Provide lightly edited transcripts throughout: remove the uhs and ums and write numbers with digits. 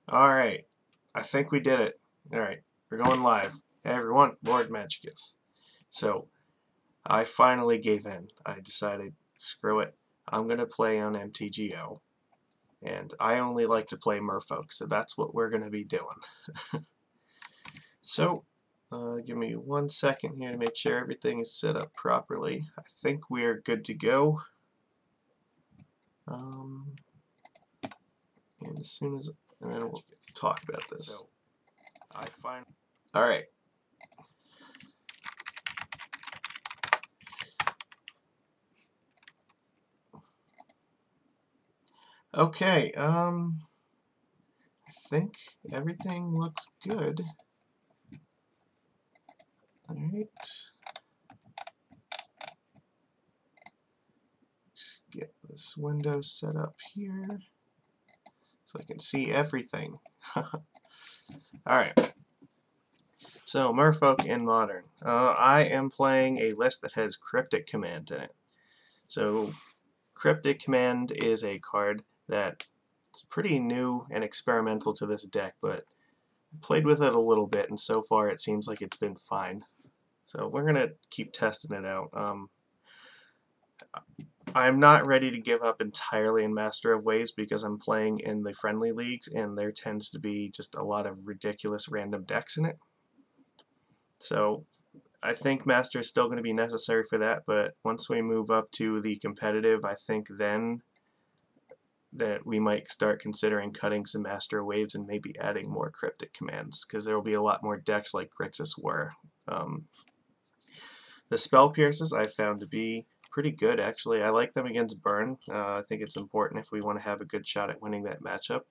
Alright, I think we did it. Alright, we're going live. Hey everyone, Lord Magicus. So, I finally gave in. I decided, screw it, I'm going to play on MTGO. And I only like to play Merfolk, so that's what we're going to be doing. So, give me 1 second here to make sure everything is set up properly. I think we're good to go. And as soon as, and then we'll talk about this. So, I find. Alright. Okay, I think everything looks good. Alright. Let's get this window set up here so I can see everything. Alright. So, Merfolk in Modern. I am playing a list that has Cryptic Command in it. So, Cryptic Command is a card that is pretty new and experimental to this deck, but I played with it a little bit, and so far it seems like it's been fine. So we're going to keep testing it out. I'm not ready to give up entirely in Master of Waves because I'm playing in the friendly leagues, and there tends to be just a lot of ridiculous random decks in it. So I think Master is still going to be necessary for that, but once we move up to the competitive, I think then that we might start considering cutting some Master of Waves and maybe adding more Cryptic Commands, because there will be a lot more decks like Grixis were. The Spell Pierces I found to be pretty good, actually. I like them against Burn. I think it's important if we want to have a good shot at winning that matchup.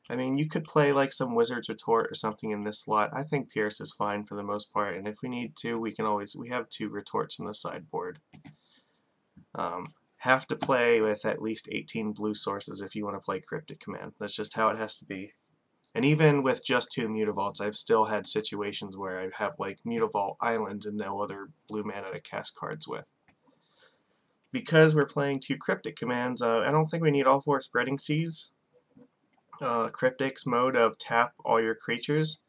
I mean, you could play like some Wizard's Retort or something in this slot. I think Pierce is fine for the most part, and if we need to, we have 2 Retorts in the sideboard. Have to play with at least 18 blue sources if you want to play Cryptic Command. That's just how it has to be. And even with just 2 Mutavaults, I've still had situations where I have like Mutavault Islands and no other blue mana to cast cards with. Because we're playing 2 Cryptic Commands, I don't think we need all 4 Spreading Seas. Cryptic's mode of tap all your creatures,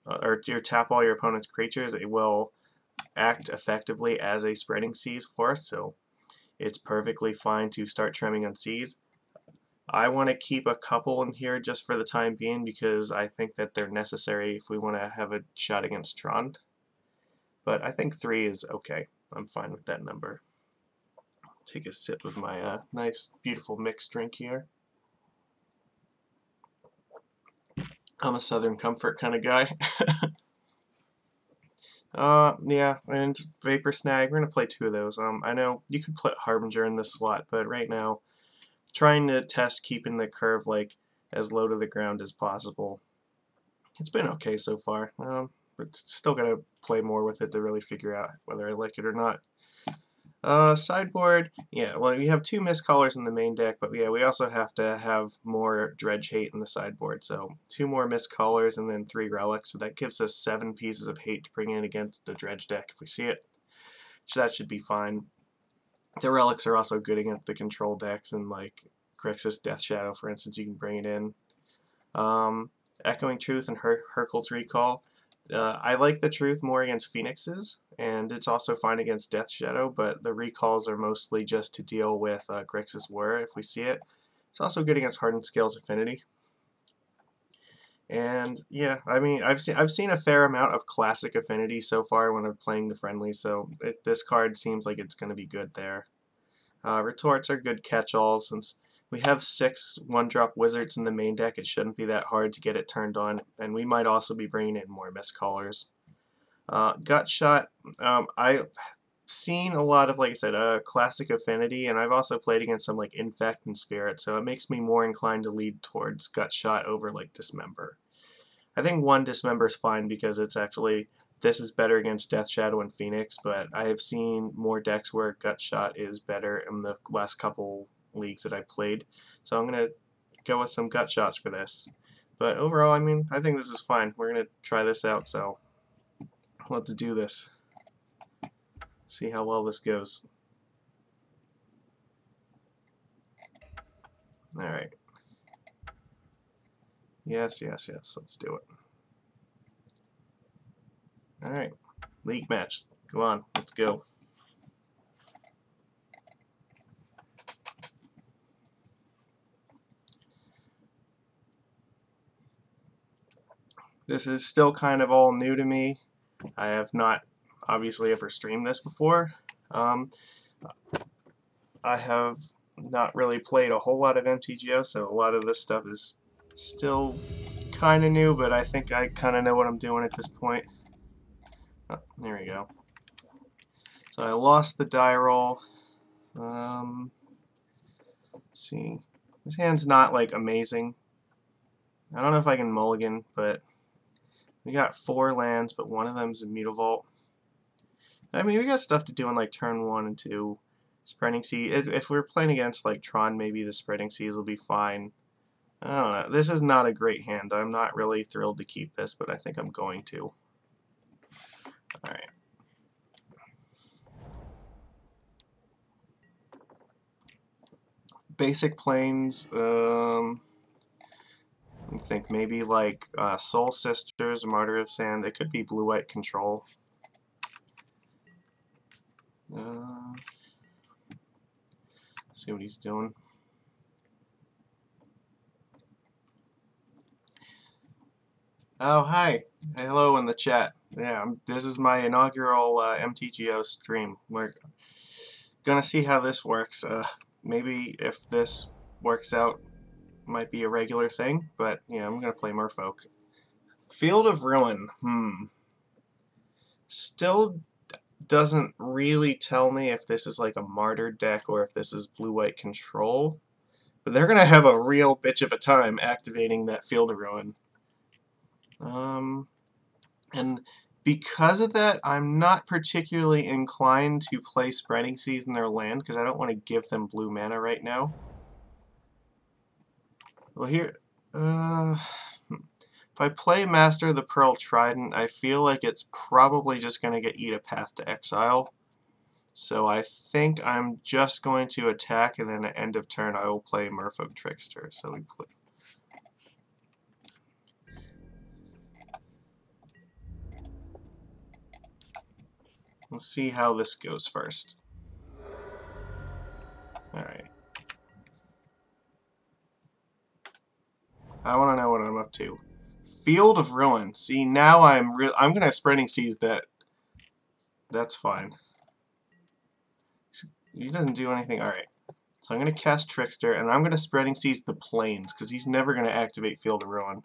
or tap all your opponent's creatures, it will act effectively as a Spreading Seas for us, so it's perfectly fine to start trimming on seas. I want to keep a couple in here just for the time being because I think that they're necessary if we want to have a shot against Tron. But I think 3 is okay. I'm fine with that number. Take a sip of my nice, beautiful mixed drink here. I'm a Southern Comfort kind of guy. Yeah, and Vapor Snag, we're going to play 2 of those. I know you could put Harbinger in this slot, but right now, trying to test keeping the curve like as low to the ground as possible. It's been okay so far, but still gotta play more with it to really figure out whether I like it or not. Sideboard, yeah, well, we have 2 Mistcallers in the main deck, but yeah, we also have to have more Dredge Hate in the sideboard, so 2 more Mistcallers and then 3 Relics, so that gives us 7 pieces of hate to bring in against the Dredge deck if we see it. So that should be fine. The Relics are also good against the control decks, and like Grixis Death Shadow, for instance, you can bring it in. Echoing Truth and Hurkyl's Recall. I like the Truth more against Phoenixes, and it's also fine against Death Shadow, but the Recalls are mostly just to deal with Grixis Whir if we see it. It's also good against Hardened Scales Affinity. And yeah, I mean, I've seen a fair amount of Classic Affinity so far when I'm playing the friendly, so this card seems like it's going to be good there. Retorts are good catch-alls. Since we have 6 1-drop Wizards in the main deck, it shouldn't be that hard to get it turned on, and we might also be bringing in more Mistcallers. Gut Shot, I've seen a lot of, like I said, Classic Affinity, and I've also played against some like Infect and Spirit, so it makes me more inclined to lead towards Gut Shot over like Dismember. I think 1 Dismember is fine because it's actually, this is better against Death Shadow and Phoenix, but I have seen more decks where Gut Shot is better in the last couple leagues that I played, so I'm going to go with some Gut Shots for this. But overall, I mean, I think this is fine. We're going to try this out, so let's do this. See how well this goes. Alright. Yes, yes, yes. Let's do it. Alright. League match. Come on. Let's go. This is still kind of all new to me. I have not obviously ever streamed this before. I have not really played a whole lot of MTGO, so a lot of this stuff is still kind of new, but I think I kind of know what I'm doing at this point. Oh, there we go. So I lost the die roll. Let's see. This hand's not like amazing. I don't know if I can mulligan, but we got 4 lands, but one of them's a Mutavault. I mean, we got stuff to do in like turn 1 and 2. Spreading Seas. If we're playing against like Tron, maybe the Spreading Seas will be fine. I don't know. This is not a great hand. I'm not really thrilled to keep this, but I think I'm going to. Alright. Basic planes, I think maybe like Soul Sisters, Martyr of Sand. It could be blue-white control. See what he's doing. Oh, hi. Hello in the chat. Yeah, this is my inaugural MTGO stream. We're gonna see how this works. Maybe if this works out, might be a regular thing, but yeah, I'm gonna play Merfolk. Field of Ruin. Still doesn't really tell me if this is like a Martyr deck or if this is blue-white control. But they're gonna have a real bitch of a time activating that Field of Ruin. And because of that, I'm not particularly inclined to play Spreading Seas in their land, because I don't want to give them blue mana right now. Well, here, if I play Master of the Pearl Trident, I feel like it's probably just going to eat a Path to Exile. So I think I'm just going to attack, and then at end of turn I will play Merfolk Trickster. So we play. We'll see how this goes first. Alright. I want to know what I'm up to. Field of Ruin. See, now I'm going to Spreading Seas that. That's fine. He doesn't do anything. Alright. So I'm going to cast Trickster, and I'm going to Spreading Seas the Plains, because he's never going to activate Field of Ruin.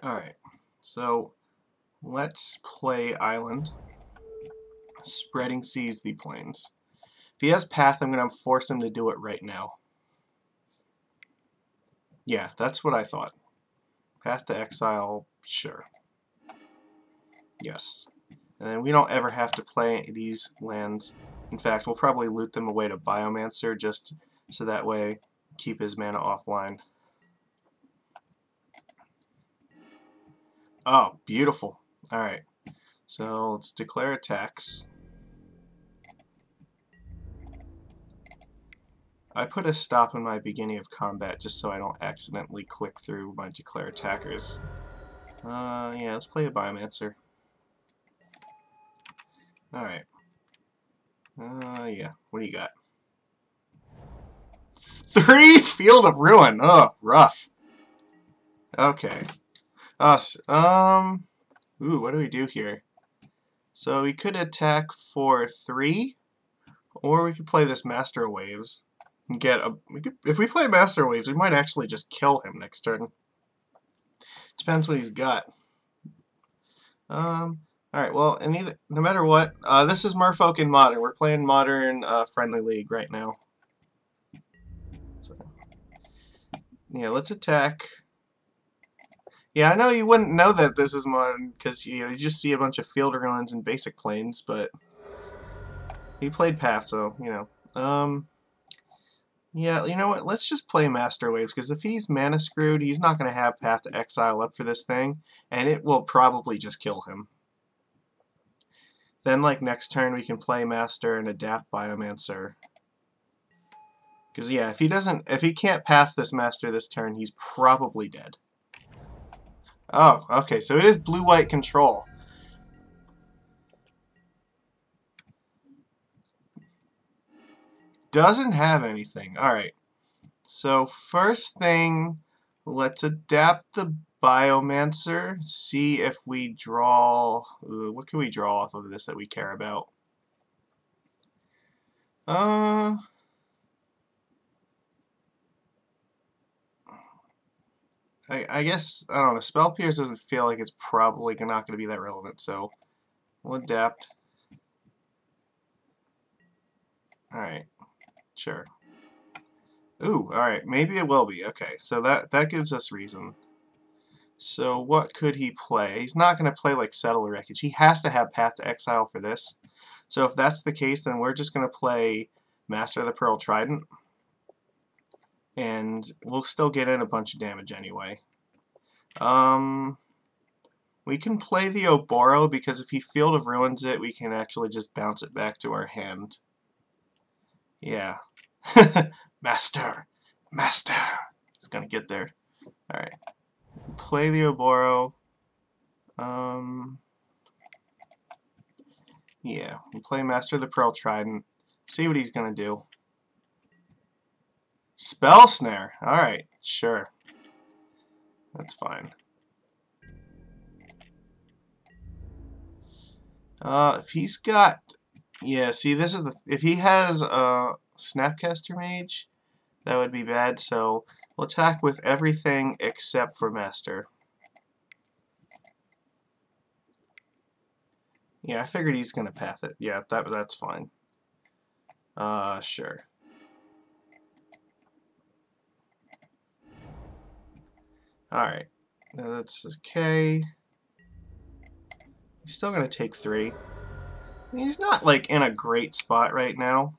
Alright. So let's play Island. Spreading Seas the Plains. If he has Path, I'm going to force him to do it right now. Yeah, that's what I thought. Path to Exile, sure. Yes. And we don't ever have to play these lands. In fact, we'll probably loot them away to Biomancer, just so that way keep his mana offline. Oh, beautiful. Alright. So let's declare attacks. I put a stop in my beginning of combat just so I don't accidentally click through my declare attackers. Yeah, let's play a Biomancer. Alright. Yeah. What do you got? 3 Field of Ruin! Oh, rough. Okay. Ooh, what do we do here? So we could attack for 3, or we could play this Master Waves. And if we play Master Waves, we might actually just kill him next turn. Depends what he's got. Alright, well, no matter what, this is Merfolk in Modern. We're playing Modern Friendly League right now. So, yeah, let's attack. Yeah, I know you wouldn't know that this is Modern, because you just see a bunch of Field of Ruins and Basic Planes, but he played Path, so, yeah, you know what, let's just play Master Waves, because if he's mana screwed, he's not going to have Path to Exile up for this thing, and it will probably just kill him. Then, like, next turn we can play Master and adapt Biomancer. Because yeah, if he can't path this Master this turn, he's probably dead. Oh, okay, so it is blue-white control. Doesn't have anything. Alright. So first thing, let's adapt the Biomancer. See if we draw... what can we draw off of this that we care about? I guess, I don't know, Spell Pierce doesn't feel like it's probably not going to be that relevant, so we'll adapt. Alright, sure. Ooh, alright, maybe it will be. Okay, so that gives us reason. So what could he play? He's not going to play like Settle or Wreckage. He has to have Path to Exile for this. So if that's the case, then we're just going to play Master of the Pearl Trident. And we'll still get in a bunch of damage anyway. We can play the Oboro, because if he Field of Ruins it, we can actually just bounce it back to our hand. Yeah. Master! Master! He's gonna get there. Alright. Play the Oboro. Yeah. We play Master of the Pearl Trident. See what he's gonna do. Spell Snare! Alright, sure. That's fine. If he's got... Yeah, see, this is the... If he has Snapcaster Mage, that would be bad, so we'll attack with everything except for Master. Yeah, I figured he's going to path it. Yeah, that's fine. Sure. Alright. That's okay. He's still going to take 3. I mean, he's not, like, in a great spot right now.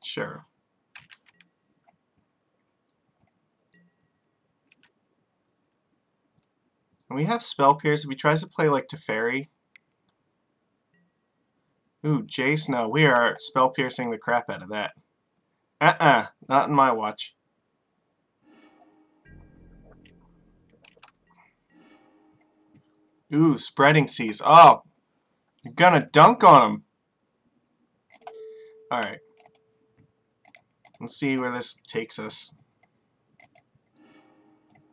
Sure. And we have Spell Pierce. If he tries to play, like, Teferi. Ooh, Jace, no. We are Spell Piercing the crap out of that. Not in my watch. Ooh, Spreading Seas. Oh! You're gonna dunk on him! Alright. Let's see where this takes us.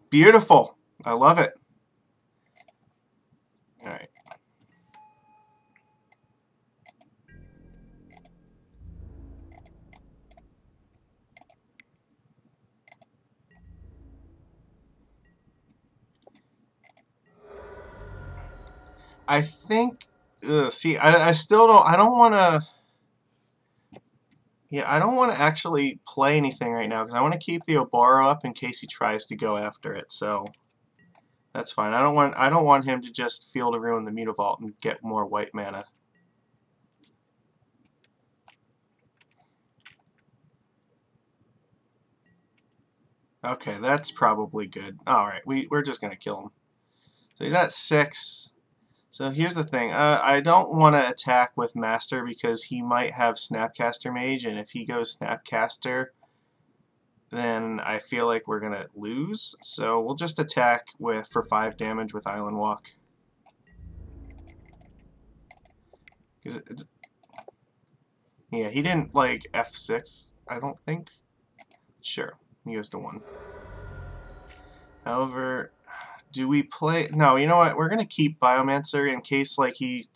Beautiful! I love it. Alright. I think... see, I still don't... I don't want to... Yeah, I don't want to actually play anything right now, because I want to keep the Oboro up in case he tries to go after it, so... That's fine. I don't want him to just Field of Ruin the Mutavault and get more white mana. Okay, that's probably good. Alright, we're just going to kill him. So he's at 6. So here's the thing. I don't want to attack with Master because he might have Snapcaster Mage, and if he goes Snapcaster, then I feel like we're going to lose. So we'll just attack for 5 damage with Island Walk. Yeah, he didn't, like, F6, I don't think. Sure, he goes to 1. However, do we play... No, you know what? We're going to keep Biomancer in case, like, he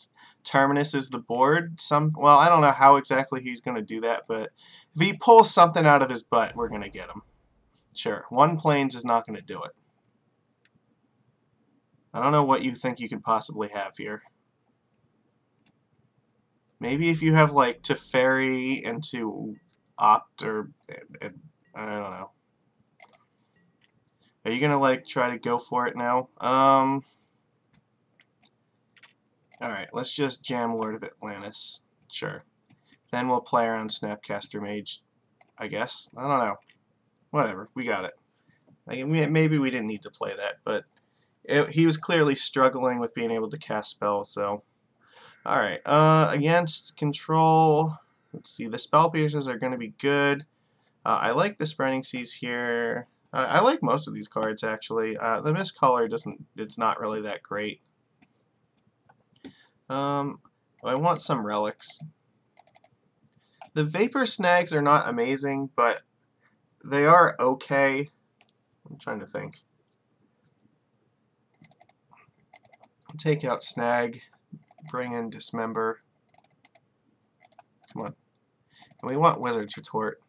terminuses the board. Well, I don't know how exactly he's going to do that, but if he pulls something out of his butt, we're going to get him. Sure, 1 Plains is not going to do it. I don't know what you think you can possibly have here. Maybe if you have, like, Teferi into Opt, or... I don't know. Are you gonna, like, try to go for it now? Alright, let's just jam Lord of Atlantis. Sure. Then we'll play around Snapcaster Mage, I guess. I don't know. Whatever, we got it. Like, maybe we didn't need to play that, but he was clearly struggling with being able to cast spells, so... Alright, against control... Let's see, the Spell Piercers are going to be good. I like the Spreading Seas here. I like most of these cards, actually. The Mist Color it's not really that great. I want some relics. The Vapor Snags are not amazing, but they are okay. I'm trying to think. Take out Snag, bring in Dismember. Come on. And we want Wizard's Retort.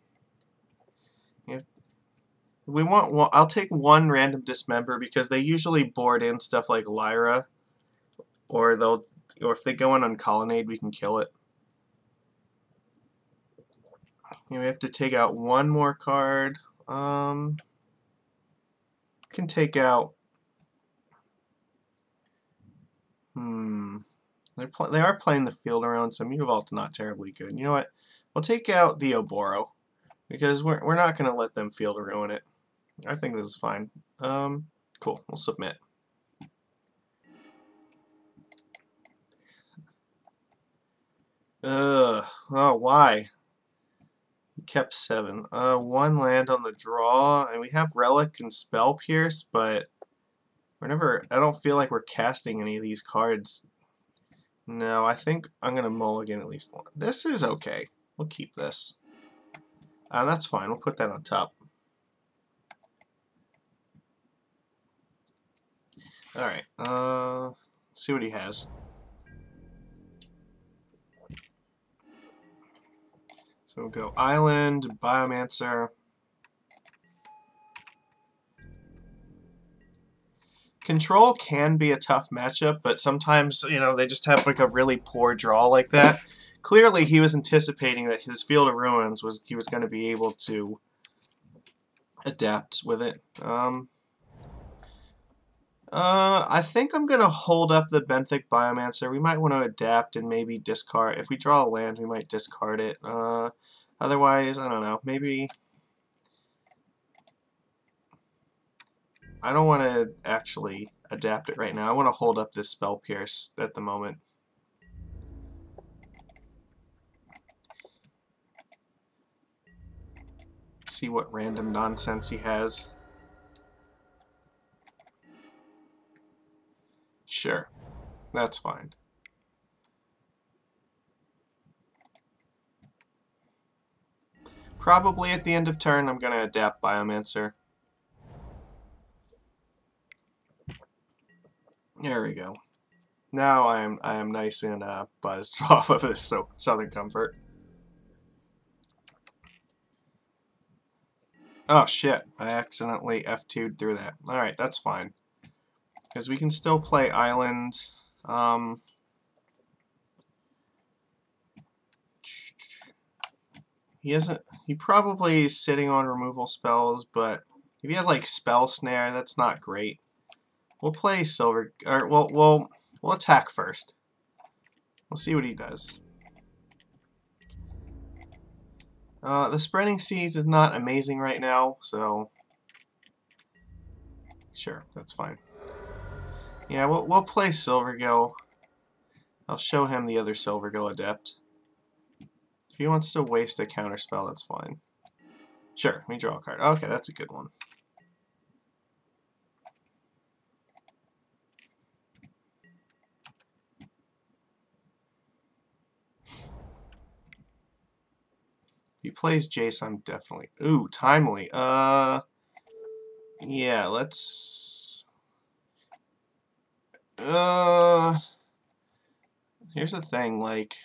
We want one, I'll take one random Dismember because they usually board in stuff like Lyra, or if they go in on Colonnade, we can kill it. We have to take out one more card. Can take out. They are playing the field around, so Mutavault's not terribly good. You know what? We'll take out the Oboro because we're not going to let them field ruin it. I think this is fine. Cool. We'll submit. Oh, why? He kept 7. 1 land on the draw, and we have Relic and Spell Pierce, but I don't feel like we're casting any of these cards. No, I think I'm going to mulligan at least one. This is okay. We'll keep this. That's fine. We'll put that on top. Alright, let's see what he has. So we'll go Island, Biomancer. Control can be a tough matchup, but sometimes, they just have like a really poor draw like that. Clearly, he was anticipating that his Field of Ruins he was going to be able to adapt with it. I think I'm going to hold up the Benthic Biomancer. We might want to adapt and maybe discard. If we draw a land, we might discard it. Otherwise, I don't know. Maybe I don't want to actually adapt it right now. I want to hold up this Spell Pierce at the moment. See what random nonsense he has. Sure, that's fine. Probably at the end of turn, I'm going to adapt Biomancer. There we go. Now I am nice and buzzed off of this Southern Comfort. Oh shit, I accidentally F2'd through that. Alright, that's fine. Because we can still play Island. He probably is sitting on removal spells, but if he has like Spell Snare, that's not great. We'll play Silver, or we'll attack first. We'll see what he does. The Spreading Seas is not amazing right now, so sure, that's fine. Yeah, we'll play Silvergill. I'll show him the other Silvergill Adept. If he wants to waste a counterspell, that's fine. Sure, let me draw a card. Okay, that's a good one. If he plays Jace, I'm definitely... Ooh, timely. Yeah, let's... Here's the thing, like...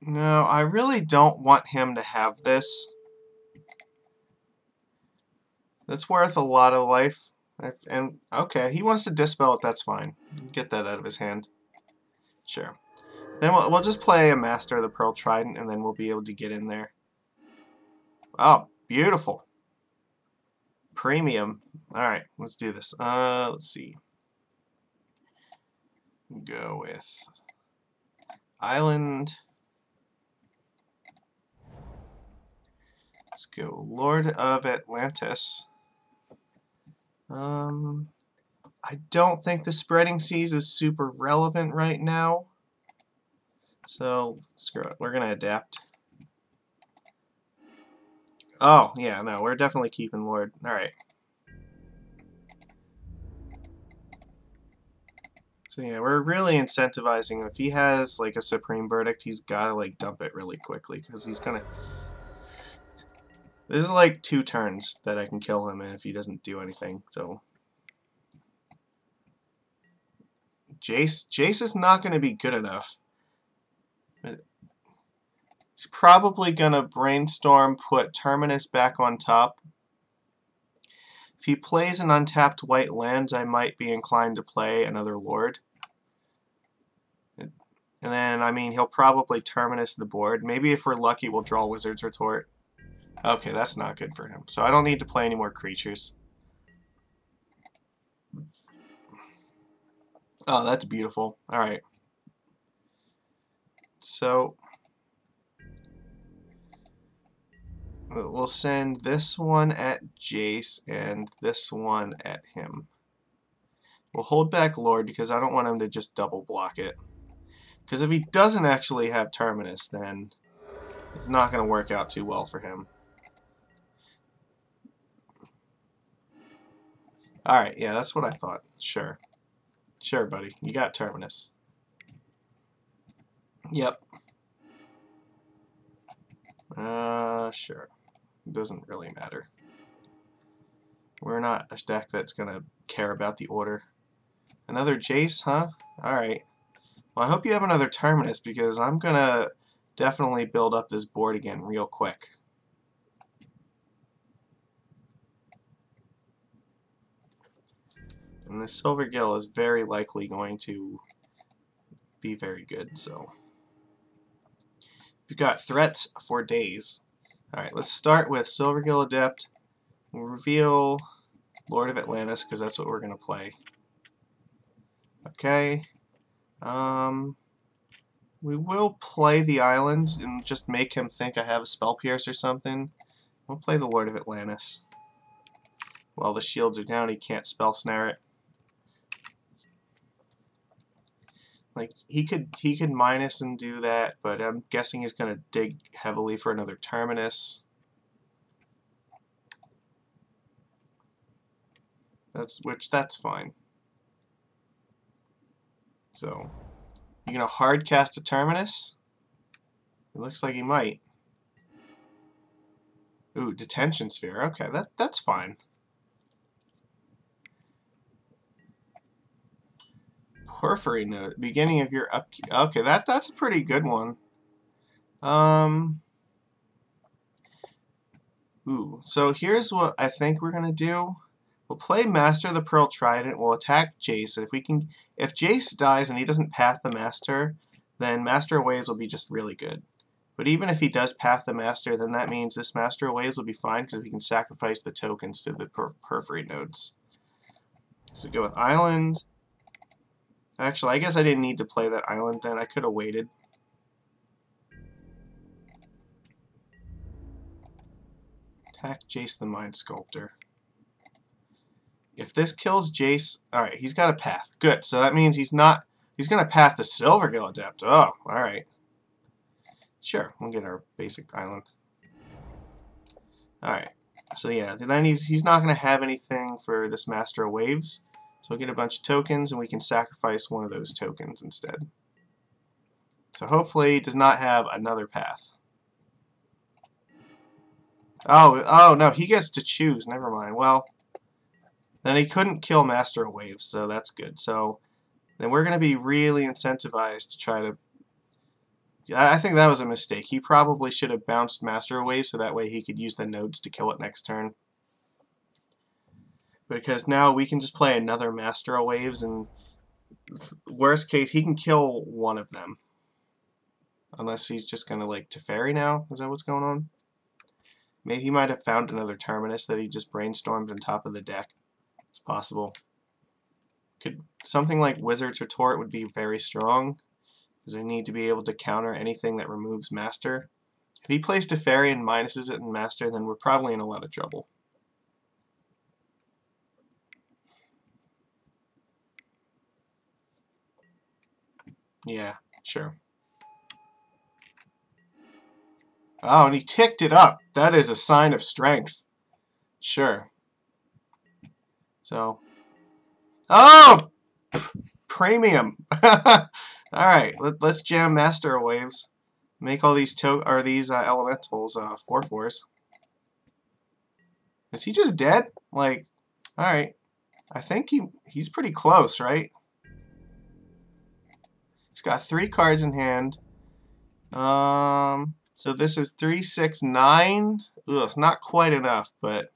No, I really don't want him to have this. That's worth a lot of life. And, okay, he wants to dispel it, that's fine. Get that out of his hand. Sure. Then we'll just play a Master of the Pearl Trident, and then we'll be able to get in there. Oh, beautiful. Premium. Alright, let's do this. Let's see. Go with Island. Let's go Lord of Atlantis. I don't think the Spreading Seas is super relevant right now. So, screw it. We're going to adapt. Oh, yeah, no, we're definitely keeping Lord. Alright. So yeah, we're really incentivizing him. If he has like a Supreme Verdict, he's gotta like dump it really quickly because he's gonna. This is like 2 turns that I can kill him in if he doesn't do anything. So Jace is not gonna be good enough. He's probably gonna brainstorm, put Terminus back on top. If he plays an untapped white land, I might be inclined to play another Lord. And then, I mean, he'll probably Terminus the board. Maybe if we're lucky, we'll draw Wizard's Retort. Okay, that's not good for him. So I don't need to play any more creatures. Oh, that's beautiful. Alright. So we'll send this one at Jace and this one at him. We'll hold back Lord because I don't want him to just double block it. Because if he doesn't actually have Terminus, then it's not going to work out too well for him. Alright, yeah, that's what I thought. Sure. Sure, buddy. You got Terminus. Yep. Sure. Doesn't really matter. We're not a deck that's going to care about the order. Another Jace, huh? Alright. Well, I hope you have another Terminus because I'm going to definitely build up this board again real quick. And this Silver Gill is very likely going to be very good, so. You've got threats for days. Alright, let's start with Silver Gill Adept. We'll reveal Lord of Atlantis because that's what we're going to play. Okay. We will play the island and just make him think I have a Spell Pierce or something. We'll play the Lord of Atlantis. While the shields are down, he can't Spell Snare it. Like he could minus and do that, but I'm guessing he's gonna dig heavily for another Terminus. That's fine. So you gonna hard cast a Terminus? It looks like he might. Ooh, Detention Sphere. Okay, that's fine. Porphyry Node. Beginning of your upkeep. Okay, that's a pretty good one. Ooh, so here's what I think we're gonna do. We'll play Master of the Pearl Trident. We'll attack Jace. If Jace dies and he doesn't path the Master, then Master of Waves will be just really good. But even if he does path the Master, then that means this Master of Waves will be fine because we can sacrifice the tokens to the Porphyry nodes. So we go with Island. Actually, I guess I didn't need to play that Island then. I could have waited. Attack Jace the Mind Sculptor. If this kills Jace, alright, he's got a path. Good, so that means he's going to path the Silvergill Adept. Oh, alright. Sure, we'll get our basic island. Alright, so yeah, then he's not going to have anything for this Master of Waves. So we'll get a bunch of tokens, and we can sacrifice one of those tokens instead. So hopefully he does not have another path. Oh no, he gets to choose. Never mind. Well, then he couldn't kill Master of Waves, so that's good. So then we're going to be really incentivized to try to... I think that was a mistake. He probably should have bounced Master of Waves so that way he could use the nodes to kill it next turn. Because now we can just play another Master of Waves, and worst case, he can kill one of them. Unless he's just going to, like, Teferi now? Is that what's going on? Maybe he might have found another Terminus that he just brainstormed on top of the deck. It's possible. Something like Wizard's Retort would be very strong, because we need to be able to counter anything that removes Master. If he plays Teferi and minuses it in Master, then we're probably in a lot of trouble. Yeah, sure. Oh, and he ticked it up. That is a sign of strength. Sure. So. Oh! Premium. Alright, let's jam Master Waves. Make all these elementals 4/4s. Is he just dead? Like, alright. I think he's pretty close, right? He's got 3 cards in hand. So this is 3, 6, 9. Ugh, not quite enough, but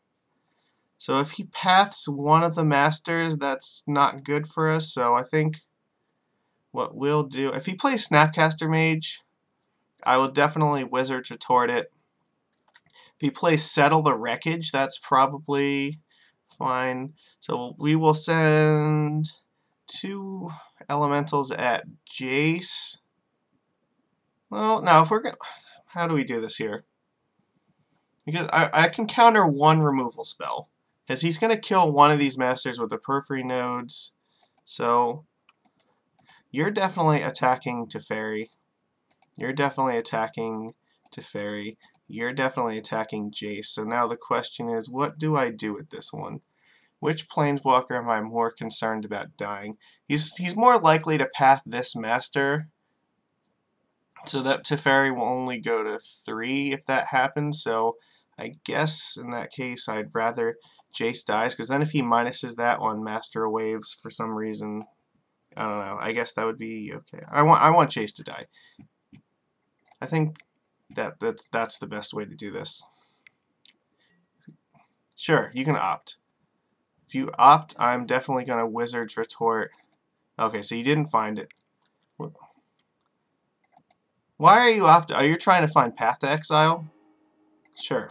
so if he paths one of the masters, that's not good for us. So I think what we'll do, if he plays Snapcaster Mage, I will definitely Wizard Retort it. If he plays Settle the Wreckage, that's probably fine. So we will send 2 elementals at Jace. Well, no, if we're going to... How do we do this here? Because I can counter 1 removal spell. Because he's going to kill one of these masters with the Periphery Nodes. So, you're definitely attacking Teferi. You're definitely attacking Teferi. You're definitely attacking Jace. So now the question is, what do I do with this one? Which Planeswalker am I more concerned about dying? He's more likely to path this master, so that Teferi will only go to 3 if that happens. So I guess in that case I'd rather Jace dies, because then if he minuses that one Master Waves for some reason, I don't know. I guess that would be okay. I want Jace to die. I think that's the best way to do this. Sure, you can opt. If you opt, I'm definitely gonna Wizard's Retort. Okay, so you didn't find it. Why are you opting? Are you trying to find Path to Exile? Sure.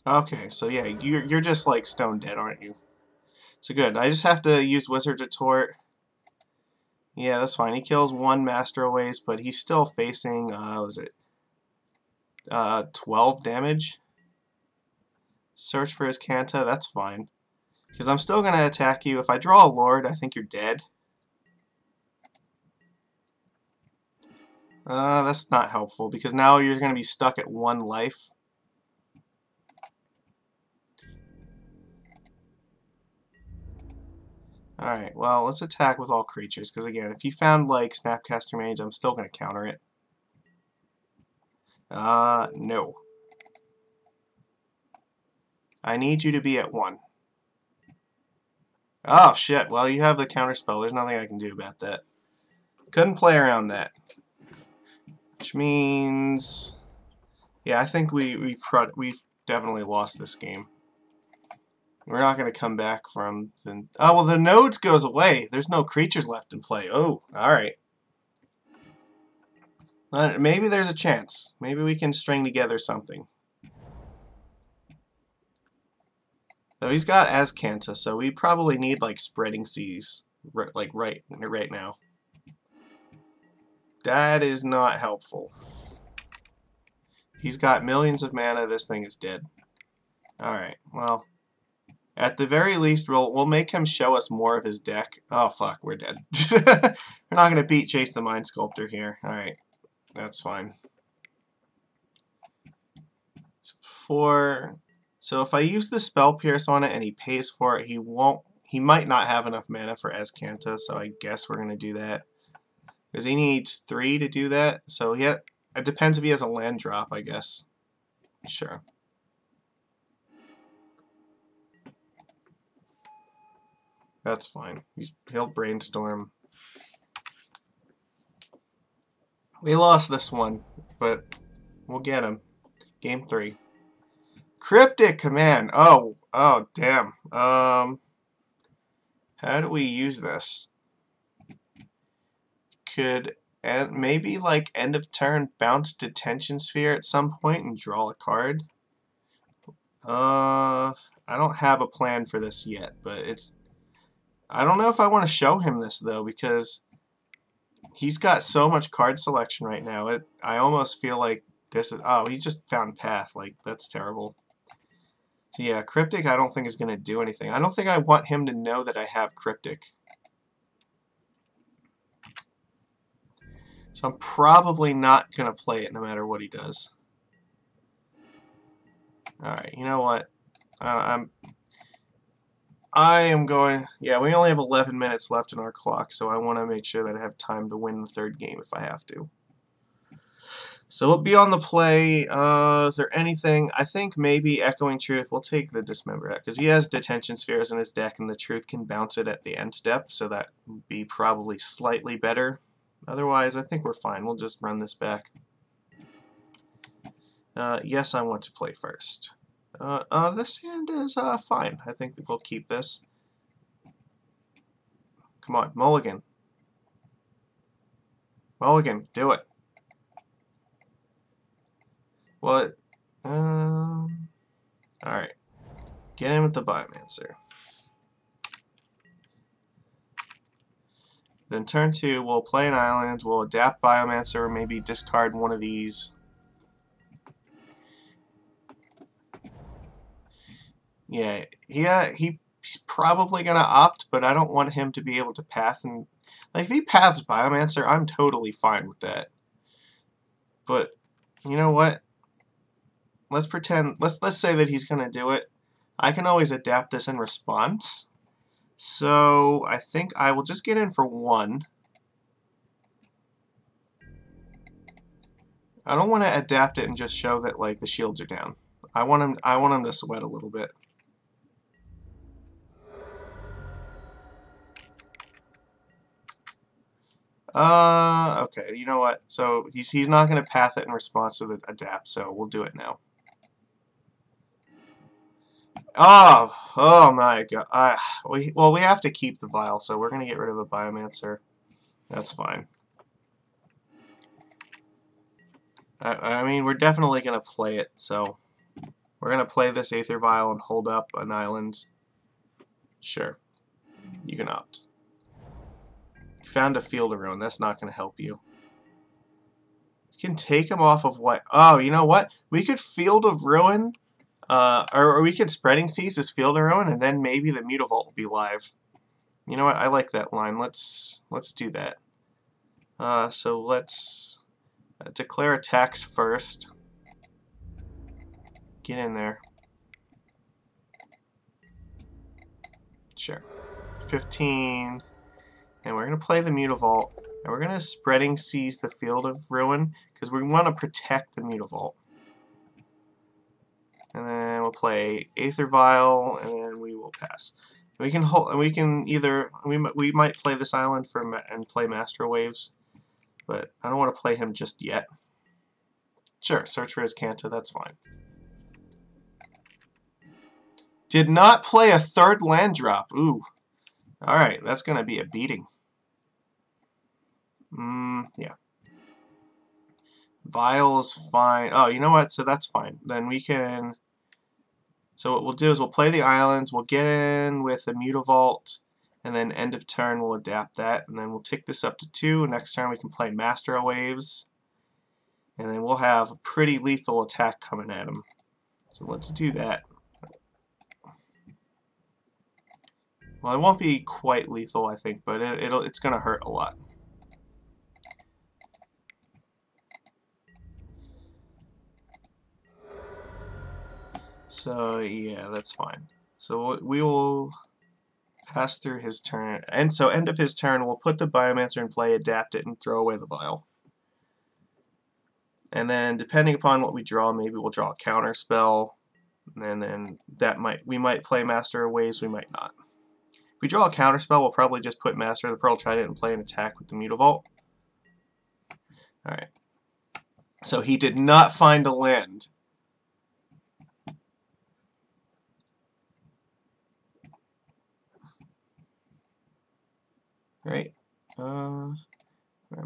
Okay, so yeah, you're just like stone dead, aren't you? So good. I just have to use Wizard Retort. Yeah, that's fine. He kills 1 Master Waves, but he's still facing, what is it? 12 damage. Search for his Kanta, that's fine. Because I'm still going to attack you. If I draw a Lord, I think you're dead. That's not helpful, because now you're going to be stuck at 1 life. Alright, well, let's attack with all creatures, because again, if you found, like, Snapcaster Mage, I'm still going to counter it. No. I need you to be at 1. Oh, shit. Well, you have the counterspell. There's nothing I can do about that. Couldn't play around that. Which means... Yeah, I think we've definitely lost this game. We're not going to come back from the... Oh, well, the nodes goes away. There's no creatures left in play. Oh, alright. Maybe there's a chance. Maybe we can string together something. Though he's got Azcanta, so we probably need, like, Spreading Seas, like, right now. That is not helpful. He's got millions of mana. This thing is dead. Alright, well... At the very least, we'll make him show us more of his deck. Oh, fuck, we're dead. We're not going to beat Chase the Mind Sculptor here. Alright, that's fine. So if I use the Spell Pierce on it and he pays for it, he might not have enough mana for Azcanta, so I guess we're going to do that. Because he needs 3 to do that, so it depends if he has a land drop, I guess. Sure. That's fine. He'll brainstorm. We lost this one, but we'll get him. Game 3. Cryptic Command. Oh, damn. How do we use this? Could maybe like end of turn bounce Detention Sphere at some point and draw a card? I don't have a plan for this yet, but I don't know if I want to show him this, though, because he's got so much card selection right now. I almost feel like this is... Oh, he just found Path. Like, that's terrible. So, yeah, Cryptic I don't think is going to do anything. I don't think I want him to know that I have Cryptic. So I'm probably not going to play it no matter what he does. Alright, you know what? I am going... Yeah, we only have 11 minutes left in our clock, so I want to make sure that I have time to win the third game if I have to. So we'll be on the play. Is there anything? I think maybe Echoing Truth. We'll take the Dismember out because he has Detention Spheres in his deck, and the Truth can bounce it at the end step, so that would be probably slightly better. Otherwise, I think we're fine. We'll just run this back. Yes, I want to play first. This hand is fine. I think that we'll keep this. Come on, Mulligan. Mulligan, do it. What? Alright. Get in with the Biomancer. Then turn 2, we'll play an island, we'll adapt Biomancer, maybe discard one of these. Yeah, he's probably going to opt, but I don't want him to be able to path. And like, if he paths Biomancer, I'm totally fine with that. But, you know what? Let's pretend, let's say that he's going to do it. I can always adapt this in response. So I think I will just get in for 1. I don't want to adapt it and just show that like the shields are down. I want him to sweat a little bit. Okay, you know what? So he's not going to path it in response to the adapt, so we'll do it now. Oh my god. Well, we have to keep the vial, so we're going to get rid of a Biomancer. That's fine. I mean, we're definitely going to play it, so we're going to play this Aether Vial and hold up an island. Sure. You can opt. You found a Field of Ruin. That's not going to help you. You can take him off of what? Oh, you know what? We could Field of Ruin... or we could Spreading Seas as Field of Ruin, and then maybe the Mutavault will be live. You know what? I like that line. Let's do that. So let's declare attacks first. Get in there. Sure. 15. And we're going to play the Mutavault. And we're going to Spreading Seas the Field of Ruin, because we want to protect the Mutavault. And then we'll play Aether Vial, and then we will pass. We can hold. We can either we might play this island and play Master Waves, but I don't want to play him just yet. Sure, search for his Kanta. That's fine. Did not play a third land drop. Ooh. All right, that's gonna be a beating. Yeah. Vial is fine. Oh, you know what? So that's fine. Then we can... So what we'll do is we'll play the islands, we'll get in with a Mutavault, and then end of turn we'll adapt that, and then we'll take this up to 2. Next turn we can play Master of Waves, and then we'll have a pretty lethal attack coming at him. So let's do that. Well, it won't be quite lethal, I think, but it's going to hurt a lot. So, yeah, that's fine. So we will pass through his turn. And so, end of his turn, we'll put the Biomancer in play, adapt it, and throw away the Vial. And then, depending upon what we draw, maybe we'll draw a counter spell. And then we might play Master of Waves, we might not. If we draw a counter spell, we'll probably just put Master of the Pearl Trident and play an attack with the Mutavault. Alright. So he did not find a land. Right? Where am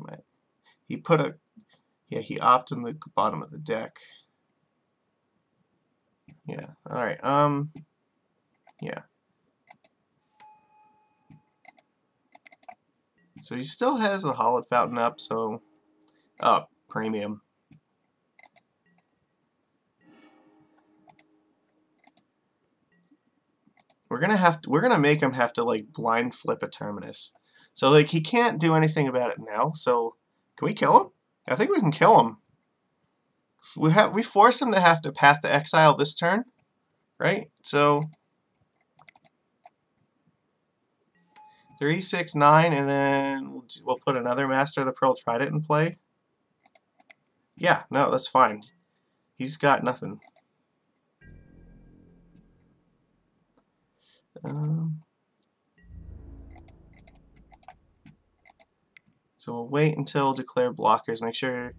I? He put a... Yeah, he opted in the bottom of the deck. Yeah, alright, yeah. So he still has the Hollowed Fountain up, so... Oh, premium. We're gonna make him have to, like, blind flip a Terminus. So, like, he can't do anything about it now, so Can we kill him? I think we can kill him. We force him to have to path to exile this turn, right? So 3, 6, 9, and then we'll put another Master of the Pearl Trident in play. Yeah, no, that's fine. He's got nothing. So we'll wait until declare blockers. Make sure.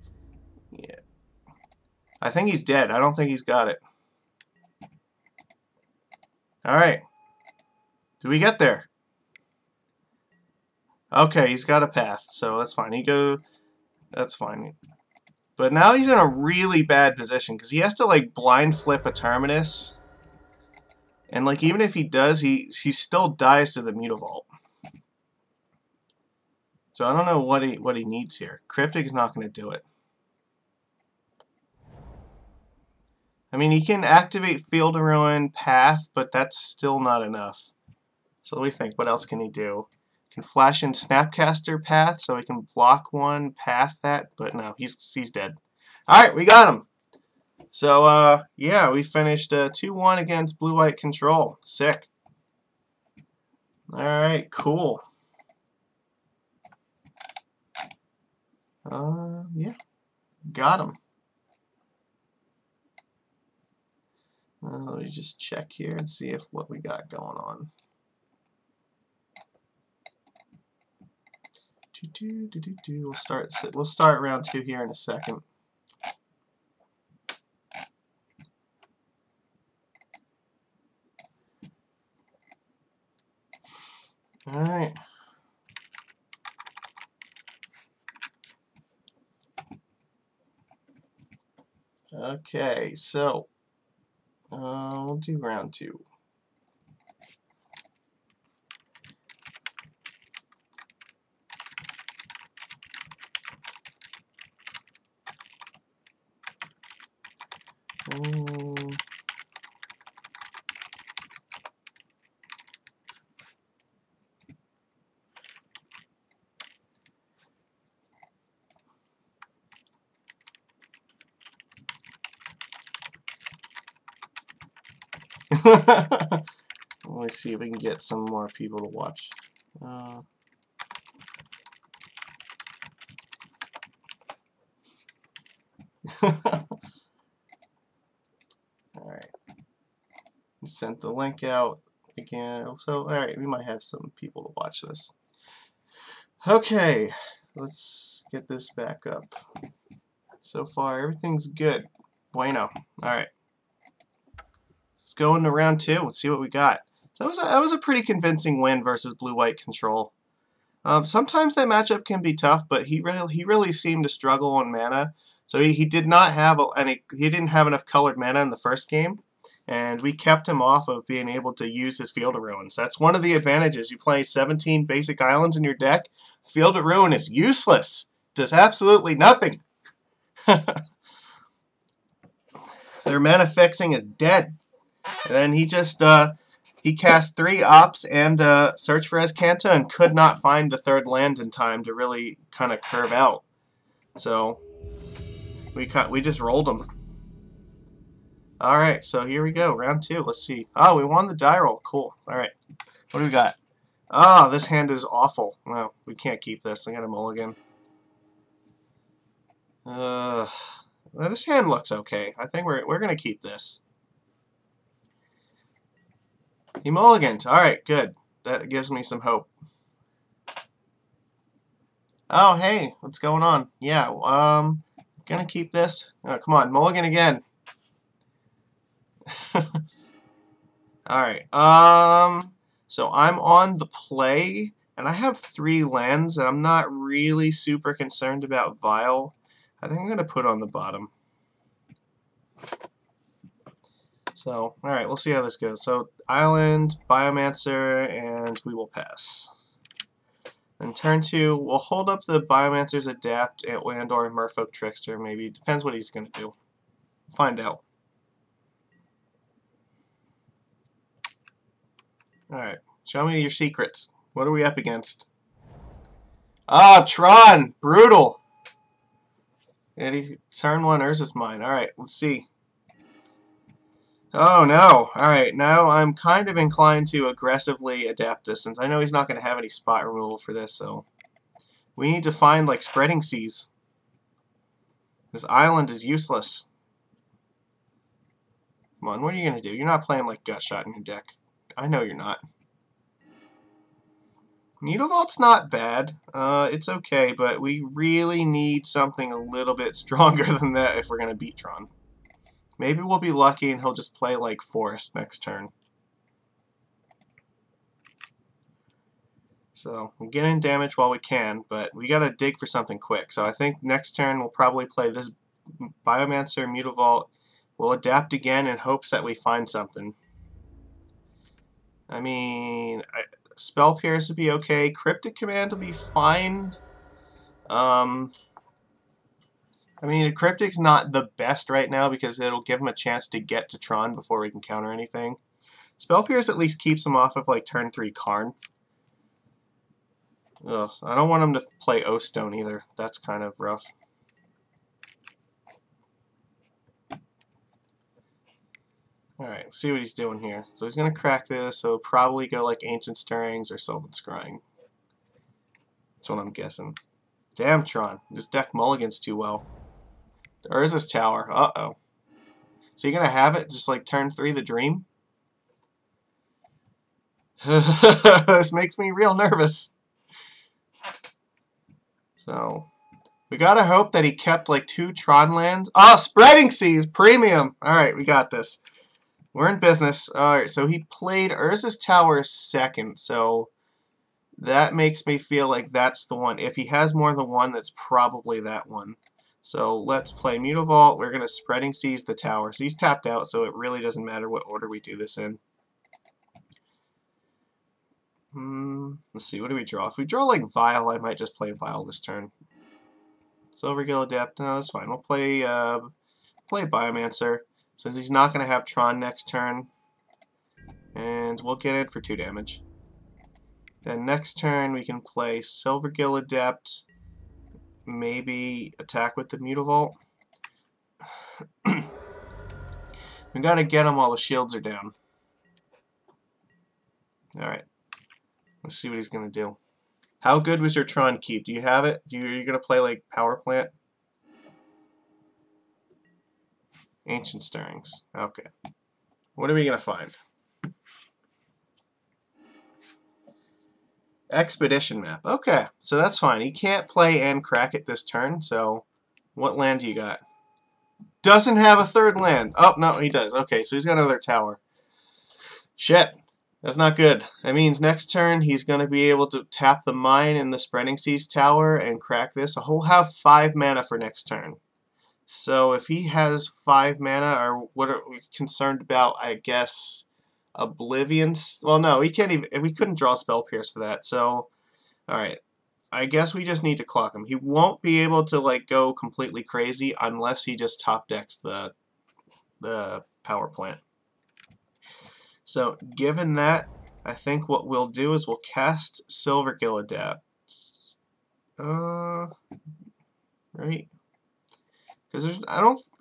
Yeah. I think he's dead. I don't think he's got it. Alright. Do we get there? Okay, he's got a path, so that's fine. That's fine. But now he's in a really bad position because he has to like blind flip a Terminus. And like even if he does, he still dies to the Mutavault. So I don't know what he needs here. Cryptic's not going to do it. I mean, he can activate Field of Ruin, Path, but that's still not enough. So let me think. What else can he do? Can flash in Snapcaster Path so he can block one, path that, but no, he's dead. All right, we got him. So yeah, we finished 2-1 against Blue-White Control. Sick. All right, cool. Yeah, got him. Let me just check here and see if what we got going on. We'll start round 2 here in a second. All right. Okay, so we'll do round 2. Let me see if we can get some more people to watch. Alright. Sent the link out again. So, alright, we might have some people to watch this. Okay, let's get this back up. So far, everything's good. Bueno. Alright. Let's go into round 2 and see what we got. So that was a pretty convincing win versus Blue-White Control. Sometimes that matchup can be tough, but he really seemed to struggle on mana. So he didn't have enough colored mana in the first game, and we kept him off of being able to use his Field of Ruins. That's one of the advantages. You play 17 basic islands in your deck, Field of Ruin is useless. Does absolutely nothing. Their mana fixing is dead. And then he just he cast 3 Ops and Search for Azcanta and could not find the 3rd land in time to really kind of curve out. So we just rolled him. All right, so here we go, round 2. Let's see. Oh, we won the die roll. Cool. All right, what do we got? Oh, this hand is awful. Well, we can't keep this. I got a mulligan. This hand looks okay. I think we're gonna keep this. He mulligans. All right, good. That gives me some hope. Oh, hey, what's going on? Yeah, gonna keep this. Oh, come on, mulligan again. All right. So I'm on the play, and I have 3 lands, and I'm not really super concerned about Vial. I think I'm gonna put on the bottom. So, alright, we'll see how this goes. So, Island, Biomancer, and we will pass. And turn 2, we'll hold up the Biomancer's Adapt and or Merfolk Trickster, maybe. Depends what he's going to do. Find out. Alright, show me your secrets. What are we up against? Ah, Tron! Brutal! And he turn 1 Urza's Mine. Alright, let's see. Oh no! Alright, now I'm kind of inclined to aggressively adapt this, since I know he's not going to have any spot removal for this, so we need to find, like, Spreading Seas. This island is useless. Come on, what are you going to do? You're not playing, like, Gut Shot in your deck. I know you're not. Mutavault's not bad. It's okay, but we really need something a little bit stronger than that if we're going to beat Tron. Maybe we'll be lucky and he'll just play, like, Forest next turn. So, we'll get in damage while we can, but we gotta dig for something quick. So I think next turn we'll probably play this Biomancer, Mutavault. We'll adapt again in hopes that we find something. I mean, Spell Pierce would be okay. Cryptic Command will be fine. I mean, Cryptic's not the best right now because it'll give him a chance to get to Tron before we can counter anything. Spell Pierce at least keeps him off of, like, turn 3 Karn. Ugh, I don't want him to play O-Stone either. That's kind of rough. Alright, let's see what he's doing here. So he's going to crack this, so he'll probably go like Ancient Stirrings or Sylvan Scrying. That's what I'm guessing. Damn, Tron. This deck mulligans too well. Urza's Tower. Uh-oh. So you're going to have it just like turn 3 the Dream? This makes me real nervous. So, we gotta hope that he kept like 2 Tron lands. Oh, Spreading Seas! Premium! Alright, we got this. We're in business. Alright, so he played Urza's Tower second, so that makes me feel like that's the one. If he has more than one, that's probably that one. So let's play Mutavault. We're gonna Spreading Seas the tower. So he's tapped out, so it really doesn't matter what order we do this in. Let's see, what do we draw? If we draw like Vile, I might just play Vile this turn. Silvergill Adept, no, that's fine. We'll play Biomancer, since he's not going to have Tron next turn. And we'll get in for 2 damage. Then next turn we can play Silvergill Adept, maybe attack with the Mutavault. We gotta get him while the shields are down. Alright. Let's see what he's gonna do. How good was your Tron keep? Do you have it? Are you gonna play like Power Plant? Ancient Stirrings. Okay. What are we gonna find? Expedition Map. Okay, so that's fine. He can't play and crack it this turn, so what land do you got? Doesn't have a 3rd land. Oh, no, he does. Okay, so he's got another tower. Shit. That's not good. That means next turn he's going to be able to tap the mine in the Spreading Seas tower and crack this. So he'll have 5 mana for next turn. So if he has 5 mana, or what are we concerned about, I guess, Oblivion? Well, no, we can't even. We couldn't draw Spell Pierce for that. So, alright. I guess we just need to clock him. He won't be able to like go completely crazy unless he just top decks the power plant. So, given that, I think what we'll do is we'll cast Silvergill Adept. Right? Because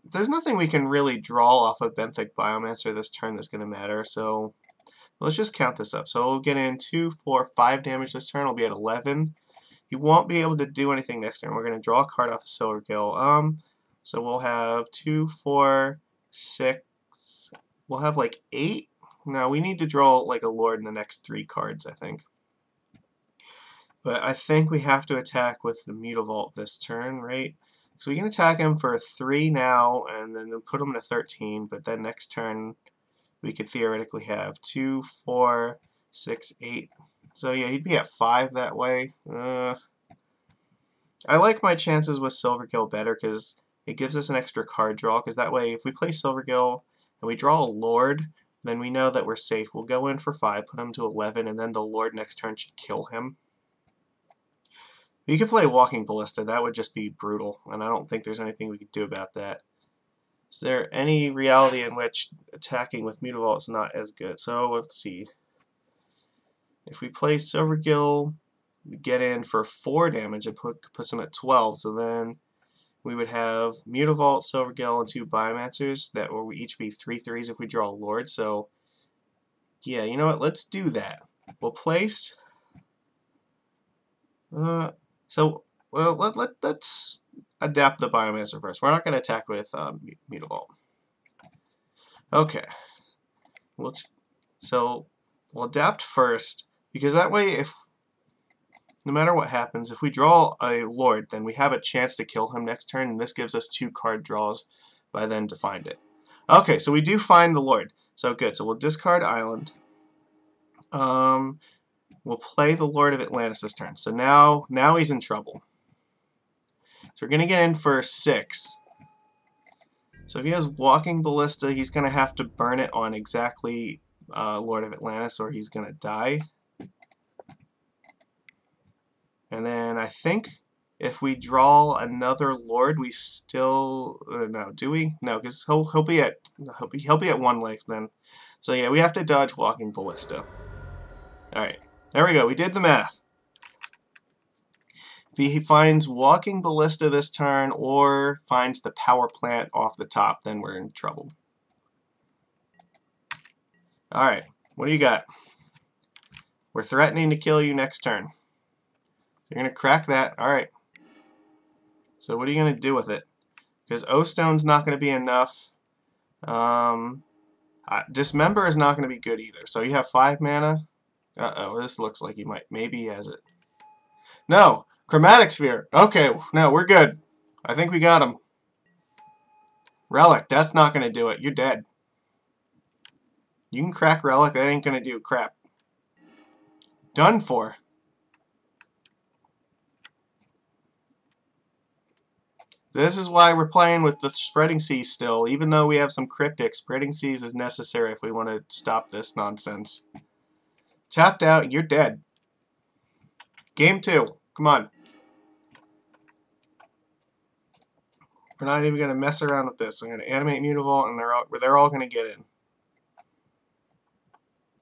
there's nothing we can really draw off of Benthic Biomancer this turn that's going to matter. So, let's just count this up. So, we'll get in 2, 4, 5 damage this turn. We'll be at 11. He won't be able to do anything next turn. We're going to draw a card off of Silvergill. So, we'll have 2, 4, 6. We'll have like 8. Now, we need to draw like a Lord in the next 3 cards, I think. But I think we have to attack with the Mutavault this turn, right? So we can attack him for 3 now, and then put him to 13, but then next turn we could theoretically have 2, 4, 6, 8. So yeah, he'd be at 5 that way. I like my chances with Silvergill better, because it gives us an extra card draw, because that way if we play Silvergill and we draw a Lord, then we know that we're safe. We'll go in for 5, put him to 11, and then the Lord next turn should kill him. You could play Walking Ballista. That would just be brutal, and I don't think there's anything we could do about that. Is there any reality in which attacking with Mutavault is not as good? So let's see. If we play Silvergill, we get in for 4 damage and puts him at 12, so then we would have Mutavault, Silvergill, and 2 Biomancers that will each be 3/3s if we draw a Lord. So, yeah, you know what? Let's do that. We'll place. Well, let's adapt the Biomancer first. We're not going to attack with Mutavault. Okay. So we'll adapt first, because that way, if no matter what happens, if we draw a Lord, then we have a chance to kill him next turn, and this gives us 2 card draws by then to find it. Okay, so we do find the Lord. So good. So we'll discard Island. We'll play the Lord of Atlantis this turn. So now he's in trouble. So we're going to get in for 6. So if he has Walking Ballista, he's going to have to burn it on exactly Lord of Atlantis, or he's going to die. And then I think if we draw another Lord, we still no, do we? No, because he'll be at 1 life then. So yeah, we have to dodge Walking Ballista. All right, there we go. We did the math. If he finds Walking Ballista this turn or finds the power plant off the top, then we're in trouble. All right, what do you got? We're threatening to kill you next turn. You're going to crack that. All right. So what are you going to do with it? Because O-Stone's not going to be enough. Dismember is not going to be good either. So you have 5 mana. Uh-oh, this looks like he might. Maybe he has it. No! Chromatic Sphere! Okay, no, we're good. I think we got him. Relic, that's not going to do it. You're dead. You can crack Relic, that ain't going to do crap. Done for. This is why we're playing with the Spreading Seas still. Even though we have some Cryptic, Spreading Seas is necessary if we want to stop this nonsense. Tapped out, you're dead. Game 2. Come on. We're not even going to mess around with this. I'm going to animate Mutavault, and they're all going to get in.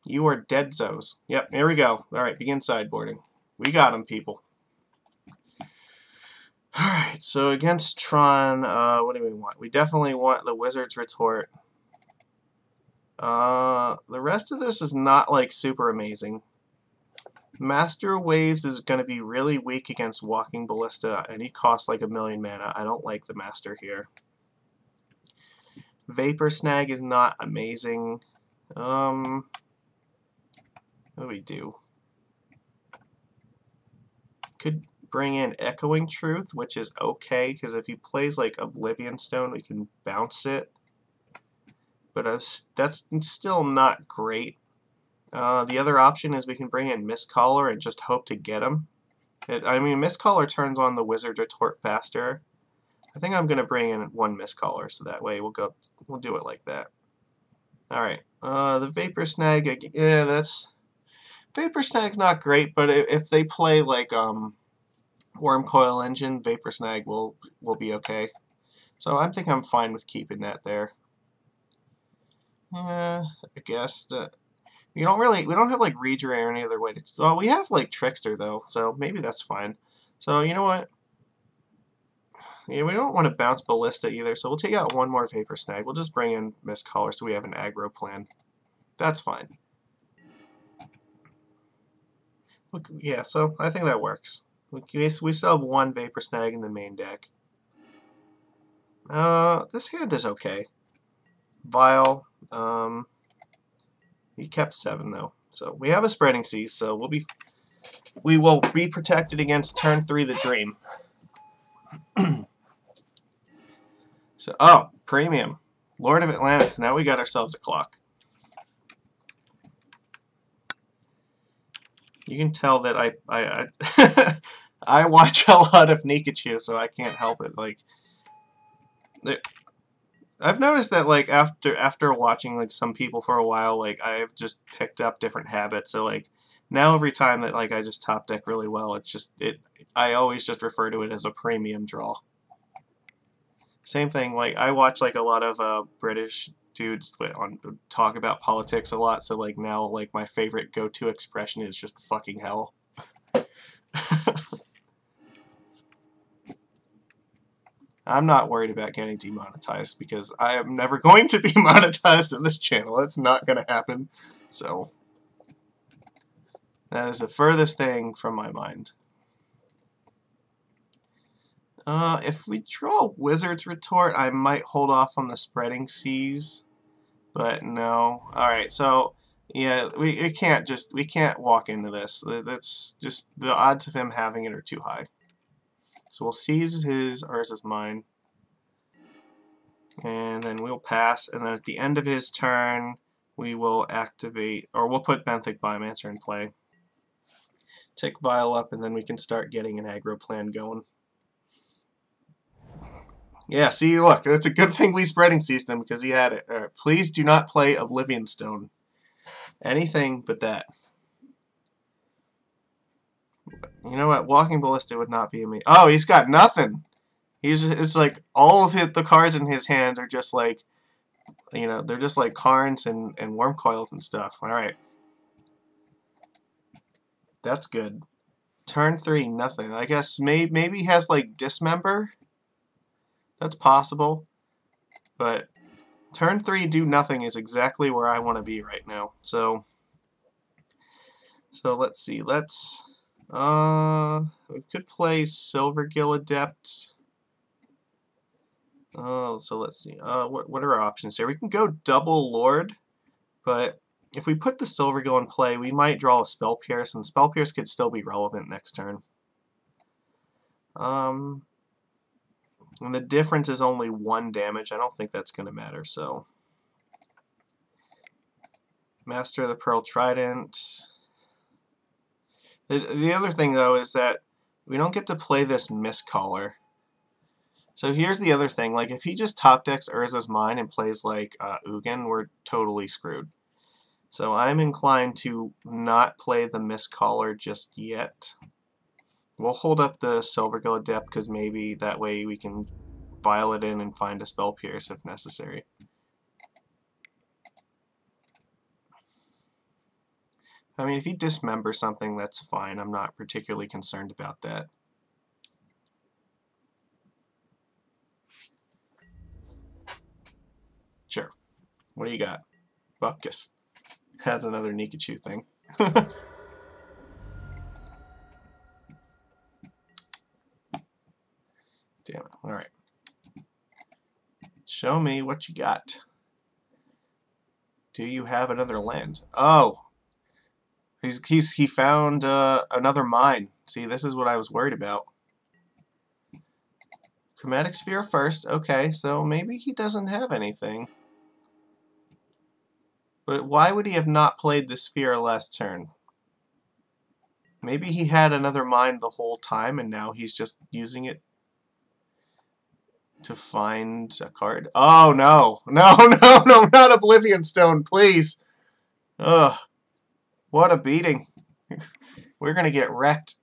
You are dead, Zos. Yep, here we go. Alright, begin sideboarding. We got them, people. Alright, so against Tron, what do we want? We definitely want the Wizard's Retort. The rest of this is not, like, super amazing. Master Waves is going to be really weak against Walking Ballista, and he costs like 1,000,000 mana. I don't like the Master here. Vapor Snag is not amazing. What do we do? Could bring in Echoing Truth, which is okay, because if he plays like Oblivion Stone, we can bounce it. But that's still not great. The other option is we can bring in Mistcaller and just hope to get him. I mean, Mistcaller turns on the Wizard's Retort faster. I think I'm going to bring in 1 Mistcaller, so that way we'll do it like that. Alright, the Vapor Snag, yeah, Vapor Snag's not great, but if they play like Worm Coil Engine, Vapor Snag will be okay. So I think I'm fine with keeping that there. I guess we don't have like Redray or any other way to. Well, we have like Trickster though, so maybe that's fine. So you know what? Yeah, we don't want to bounce Ballista either, so we'll take out 1 more Vapor Snag. We'll just bring in Mistcaller so we have an aggro plan. That's fine. Look, yeah, so I think that works. We still have 1 Vapor Snag in the main deck. This hand is okay. Vile. He kept 7 though. So we have a Spreading Seas, so we will be protected against turn 3 the Dream. So premium. Lord of Atlantis, now we got ourselves a clock. You can tell that I I watch a lot of Nikachu, so I can't help it. Like I've noticed that like after watching like some people for a while, like I've just picked up different habits. So like now every time that like I just top deck really well, I always just refer to it as a premium draw. Same thing, like I watch like a lot of British dudes talk about politics a lot, so like now like my favorite go-to expression is just fucking hell. I'm not worried about getting demonetized because I am never going to be monetized on this channel. That's not going to happen. So that is the furthest thing from my mind. If we draw a Wizard's Retort, I might hold off on the Spreading Seas, but no. All right, so yeah, we can't walk into this. That's just the odds of him having it are too high. So we'll seize his Urza's Mine, and then we'll pass. And then at the end of his turn, we will activate, or we'll put Benthic Biomancer in play. Tick Vial up, and then we can start getting an aggro plan going. Yeah, see, look, it's a good thing we Spreading Seized him because he had it. Please do not play Oblivion Stone. Anything but that. You know what? Walking Ballista would not be me. Oh, he's got nothing. It's like all of the cards in his hand are just like, you know, they're just like Karns and Worm Coils and stuff. All right. That's good. Turn 3, nothing. I guess maybe he has like Dismember. That's possible. But turn 3, do nothing is exactly where I want to be right now. So let's see. We could play Silvergill Adept. Oh, so let's see. What are our options here? We can go double Lord, but if we put the Silvergill in play, we might draw a Spell Pierce, and Spell Pierce could still be relevant next turn. And the difference is only 1 damage. I don't think that's going to matter, so. Master of the Pearl Trident. The other thing, though, is that we don't get to play this Mistcaller. So here's the other thing. Like, if he just top decks Urza's Mine and plays, like, Ugin, we're totally screwed. So I'm inclined to not play the Mistcaller just yet. We'll hold up the Silvergill Adept because maybe that way we can file it in and find a Spell Pierce if necessary. I mean, if he dismembers something, that's fine. I'm not particularly concerned about that. Sure. What do you got? Bupkis. Has another Nikachu thing. Damn it. Alright. Show me what you got. Do you have another land? Oh! He found another mine. See, this is what I was worried about. Chromatic Sphere first. Okay, so maybe he doesn't have anything. But why would he have not played the Sphere last turn? Maybe he had another mine the whole time and now he's just using it to find a card. Oh, no. No, no, no, not Oblivion Stone, please. Ugh. What a beating. We're going to get wrecked.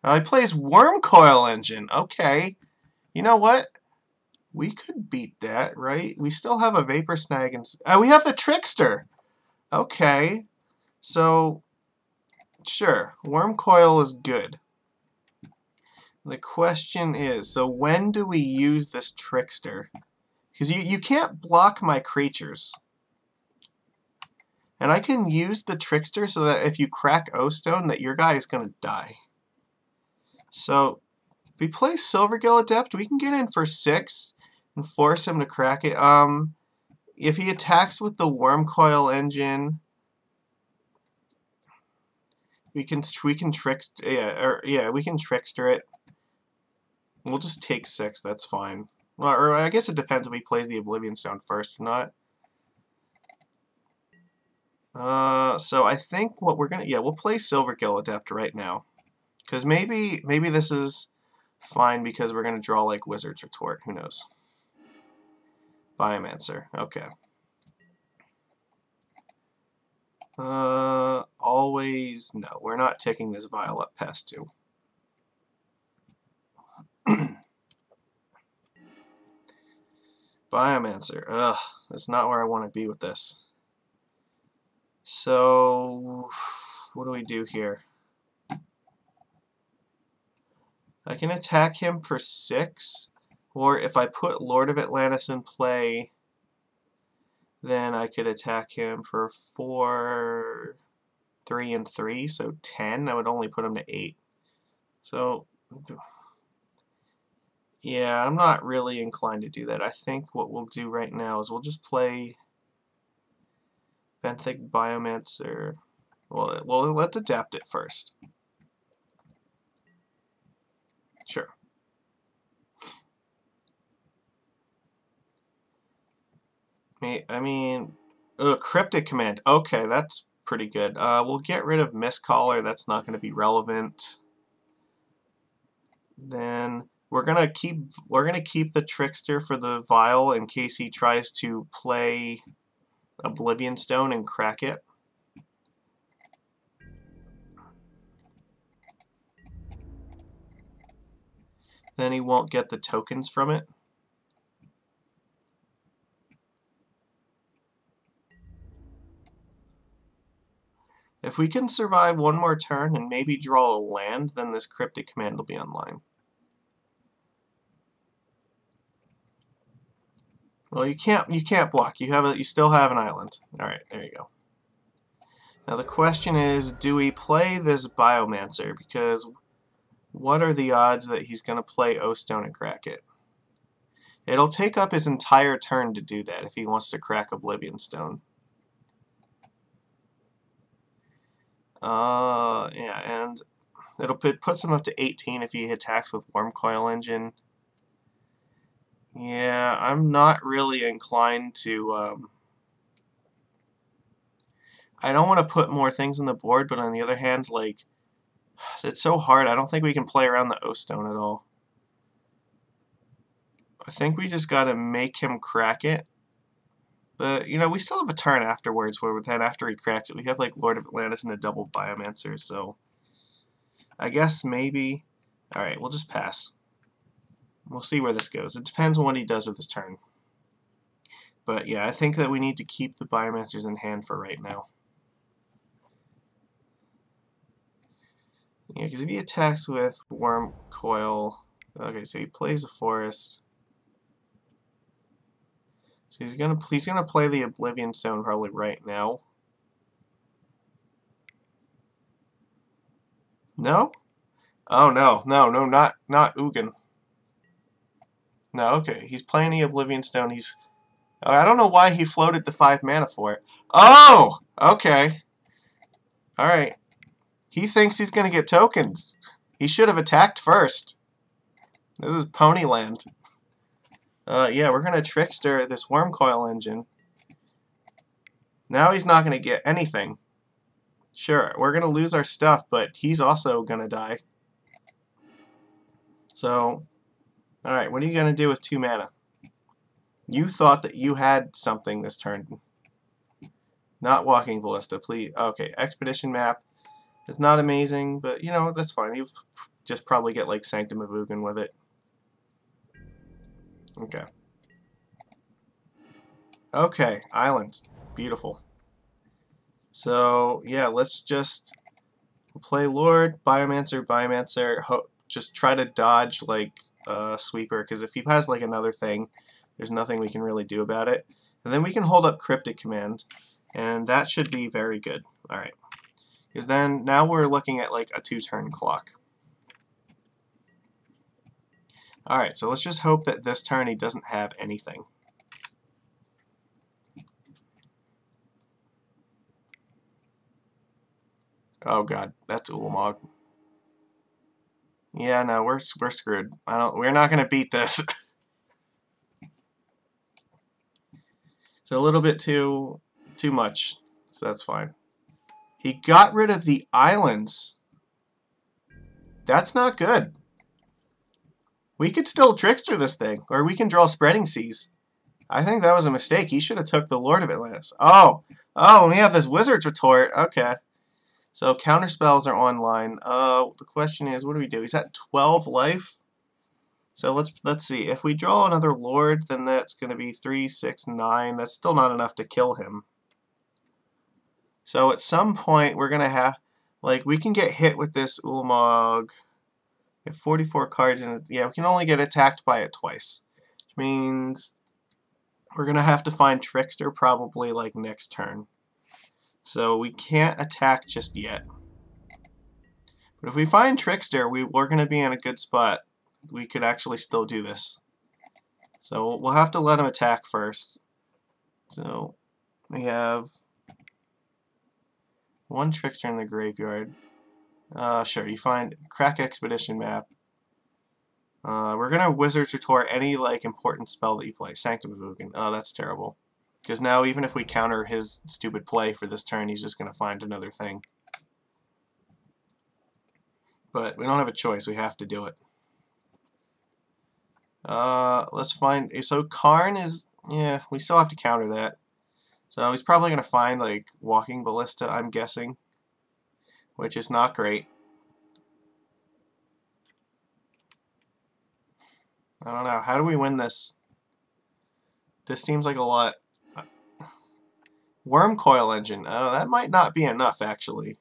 He plays Worm Coil Engine. Okay. You know what? We could beat that, right? We still have a Vapor Snag. And we have the Trickster. Okay. So, sure. Worm Coil is good. The question is, so when do we use this Trickster? Because you can't block my creatures. And I can use the Trickster so that if you crack O-Stone, that your guy is going to die. So, if we play Silvergill Adept, we can get in for 6 and force him to crack it. If he attacks with the Worm Coil Engine, we can Trickster it. We'll just take 6. That's fine. Well, or I guess it depends if he plays the Oblivion Stone first or not. So I think what we're gonna we'll play Silvergill Adept right now, because maybe this is fine because we're gonna draw like Wizard's Retort. Who knows? Biomancer. Okay. Always no. We're not taking this vial up past 2. Biomancer. Ugh, that's not where I want to be with this. So, what do we do here? I can attack him for 6, or if I put Lord of Atlantis in play, then I could attack him for 4, 3, and 3, so 10. I would only put him to 8. So, yeah, I'm not really inclined to do that. I think what we'll do right now is we'll just play Benthic Biomancer. Well, let's adapt it first. Sure. I mean, Cryptic Command. Okay, that's pretty good. We'll get rid of Mistcaller. That's not going to be relevant. Then we're gonna keep the Trickster for the Vial in case he tries to play Oblivion Stone and crack it. Then he won't get the tokens from it. If we can survive one more turn and maybe draw a land, then this Cryptic Command will be online. Well, you can't block. You still have an island. All right, there you go. Now the question is, do we play this Biomancer? Because what are the odds that he's going to play O-Stone and crack it? It'll take up his entire turn to do that if he wants to crack Oblivion Stone. Yeah, and it puts him up to 18 if he attacks with Wormcoil Engine. Yeah, I'm not really inclined to... I don't want to put more things on the board, but on the other hand, like, it's so hard. I don't think we can play around the O-Stone at all. I think we just got to make him crack it. But, you know, we still have a turn afterwards where then after he cracks it, we have like Lord of Atlantis and a double Biomancer, so I guess maybe... Alright, we'll just pass. We'll see where this goes. It depends on what he does with his turn. But yeah, I think that we need to keep the Biomancers in hand for right now. Yeah, because if he attacks with Wormcoil... Okay, so he plays a Forest. So he's gonna play the Oblivion Stone probably right now. No? Oh no, not Ugin. No, okay. He's playing the Oblivion Stone. I don't know why he floated the 5 mana for it. Oh! Okay. Alright. He thinks he's gonna get tokens. He should have attacked first. This is Ponyland. Yeah, we're gonna Trickster this Wormcoil Engine. Now he's not gonna get anything. Sure, we're gonna lose our stuff, but he's also gonna die. So, alright, what are you gonna do with 2 mana? You thought that you had something this turn. Not Walking Ballista, please. Okay, Expedition Map is not amazing, but you know, that's fine. You just probably get like Sanctum of Ugin with it. Okay. Okay, island. Beautiful. So, yeah, let's just play Lord, Biomancer, just try to dodge, like, Sweeper, because if he has, like, another thing, there's nothing we can really do about it. And then we can hold up Cryptic Command, and that should be very good. Alright. Because then, now we're looking at, like, a 2-turn clock. Alright, so let's just hope that this turn he doesn't have anything. Oh god, that's Ulamog. Yeah, no, we're screwed. We're not gonna beat this. It's a little bit too much, so that's fine. He got rid of the islands. That's not good. We could still Trickster this thing, or we can draw Spreading Seas. I think that was a mistake. He should have took the Lord of Atlantis. Oh, we have this Wizard's Retort. Okay. So counterspells are online. The question is, what do we do? He's at 12 life. So let's see. If we draw another Lord, then that's going to be 3, 6, 9. That's still not enough to kill him. So at some point, we're going to have, like, we can get hit with this Ulamog. have 44 cards, and yeah, we can only get attacked by it twice. Which means we're going to have to find Trickster probably like next turn. So we can't attack just yet. But if we find Trickster, we're going to be in a good spot. We could actually still do this. So we'll have to let him attack first. So we have one Trickster in the graveyard. Sure, you find Crack Expedition map. We're gonna Wizard's Retort any like important spell that you play. Sanctum of Ugin. Oh, that's terrible. Because now even if we counter his stupid play for this turn, he's just gonna find another thing. But we don't have a choice. We have to do it. Let's find. So Karn is. Yeah, we still have to counter that. So he's probably gonna find like Walking Ballista, I'm guessing, which is not great. I don't know. How do we win this? This seems like a lot. Wormcoil Engine. Oh, that might not be enough, actually.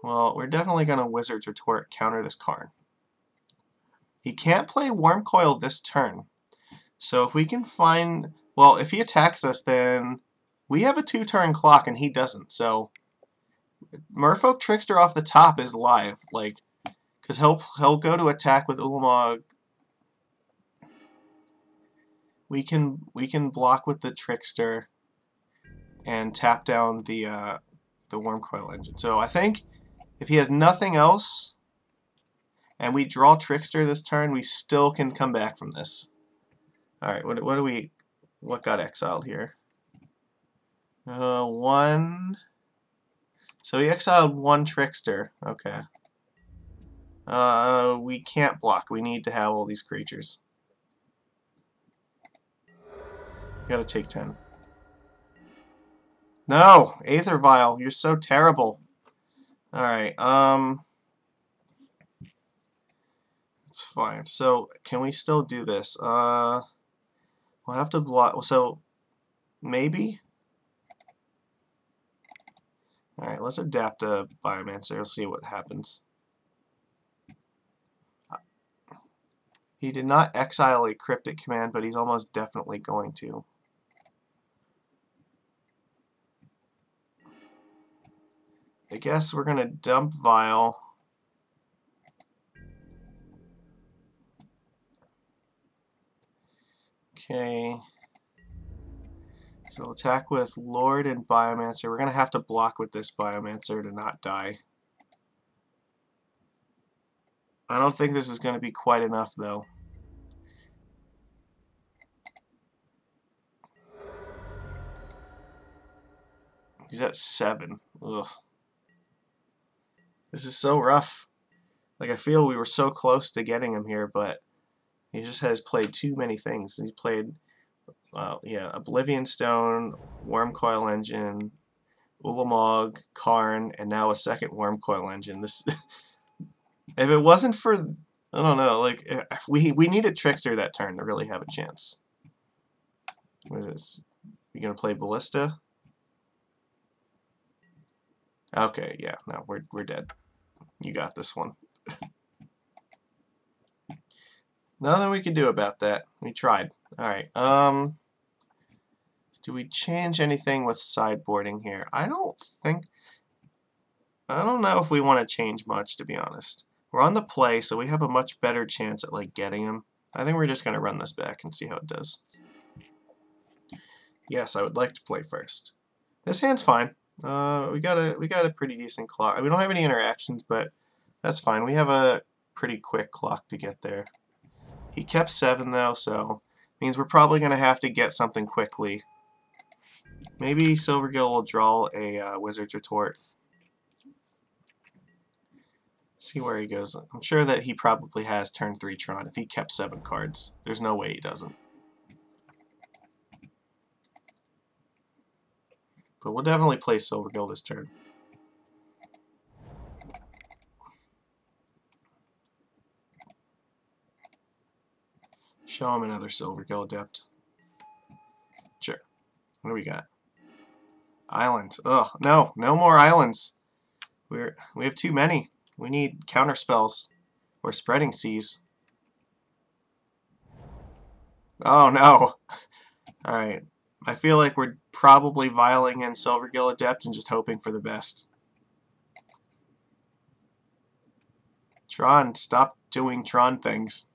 Well, we're definitely going to Wizard's Retort counter this Karn. He can't play Wormcoil this turn. So if we can find... Well, if he attacks us, then we have a 2-turn clock and he doesn't. So Merfolk Trickster off the top is live. Like, because he'll go to attack with Ulamog. We can block with the Trickster and tap down the Wormcoil Engine. So I think if he has nothing else and we draw Trickster this turn, we still can come back from this. All right, what got exiled here? One. So he exiled one Trickster. Okay. We can't block. We need to have all these creatures. We gotta take 10. No! Aether Vial, you're so terrible. Alright, it's fine. So, can we still do this? We'll have to block. So, maybe? Alright, let's adapt to Biomancer. We'll see what happens. He did not exile a Cryptic Command, but he's almost definitely going to. I guess we're going to dump Vial. Okay. So attack with Lord and Biomancer. We're going to have to block with this Biomancer to not die. I don't think this is going to be quite enough, though. He's at 7. Ugh. This is so rough. Like, I feel we were so close to getting him here, but he just has played too many things. He played, yeah, Oblivion Stone, Wormcoil Engine, Ulamog, Karn, and now a second Wormcoil Engine. This, if it wasn't for, I don't know, like, we needed Trickster that turn to really have a chance. What is this? You gonna play Ballista? Okay, yeah, no, we're dead. You got this one. Nothing we can do about that. We tried. Alright, do we change anything with sideboarding here? I don't know if we want to change much, to be honest. We're on the play, so we have a much better chance at like getting him. I think we're just going to run this back and see how it does. Yes, I would like to play first. This hand's fine. We got a pretty decent clock. We don't have any interactions, but that's fine. We have a pretty quick clock to get there. He kept 7 though, so means we're probably going to have to get something quickly. Maybe Silvergill will draw a Wizard's Retort. See where he goes. I'm sure that he probably has turn 3 Tron if he kept 7 cards. There's no way he doesn't. But we'll definitely play Silvergill this turn. Show him another Silvergill Adept. Sure. What do we got? Islands. Ugh, no more islands. We have too many. We need counter spells or spreading seas. Oh no. Alright. I feel like we're probably vialing in Silvergill Adept and just hoping for the best. Tron, stop doing Tron things.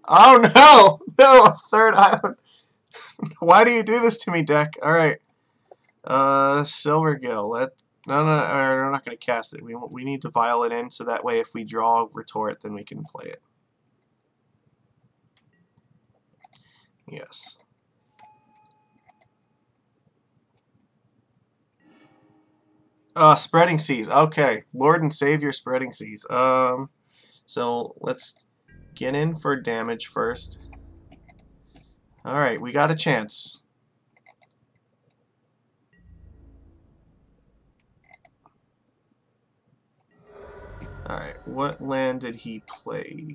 Oh no! No, a third island. Why do you do this to me, deck? Alright. Silvergill. No, we're not going to cast it. We need to vial it in so that way if we draw Retort, then we can play it. Yes. Spreading Seas. Okay. Lord and Savior Spreading Seas. So let's get in for damage first. Alright, we got a chance. Alright, what land did he play?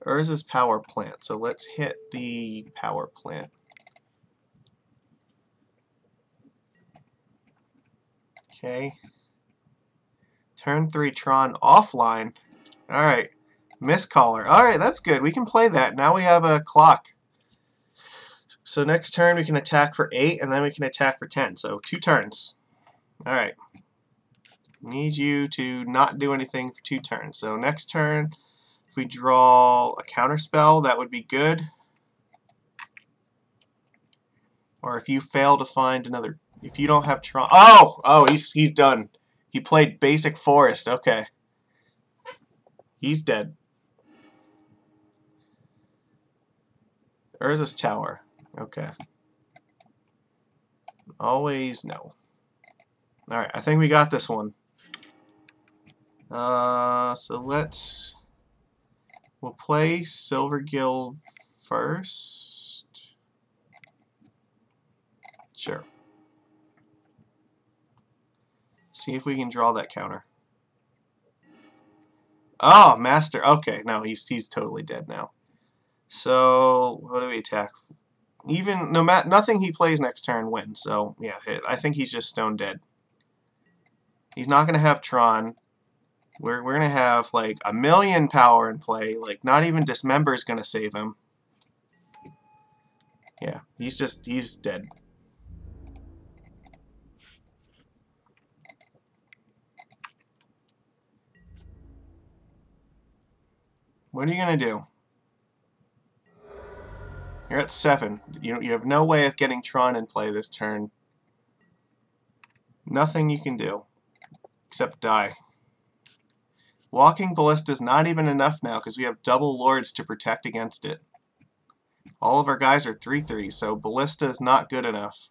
Urza's power plant. So let's hit the power plant. Okay. Turn 3 Tron offline. Alright. Mistcaller. Alright, that's good. We can play that. Now we have a clock. So next turn we can attack for 8 and then we can attack for 10. So 2 turns. Alright. Need you to not do anything for 2 turns. So next turn, if we draw a counterspell, that would be good. Or if you fail to find another, if you don't have Tron. Oh, he's done. He played basic forest. Okay. He's dead. Urza's Tower. Okay. Always no. Alright, I think we got this one. So we'll play Silvergill first. Sure. See if we can draw that counter. Oh, Master. Okay, no, he's totally dead now. So what do we attack? Even nothing he plays next turn wins. So yeah, I think he's just stone dead. He's not gonna have Tron. We're gonna have like 1,000,000 power in play. Like not even Dismember is gonna save him. Yeah, he's dead. What are you gonna do? You're at 7. You have no way of getting Tron in play this turn. Nothing you can do except die. Walking Ballista is not even enough now because we have double Lords to protect against it. All of our guys are 3/3, so Ballista is not good enough.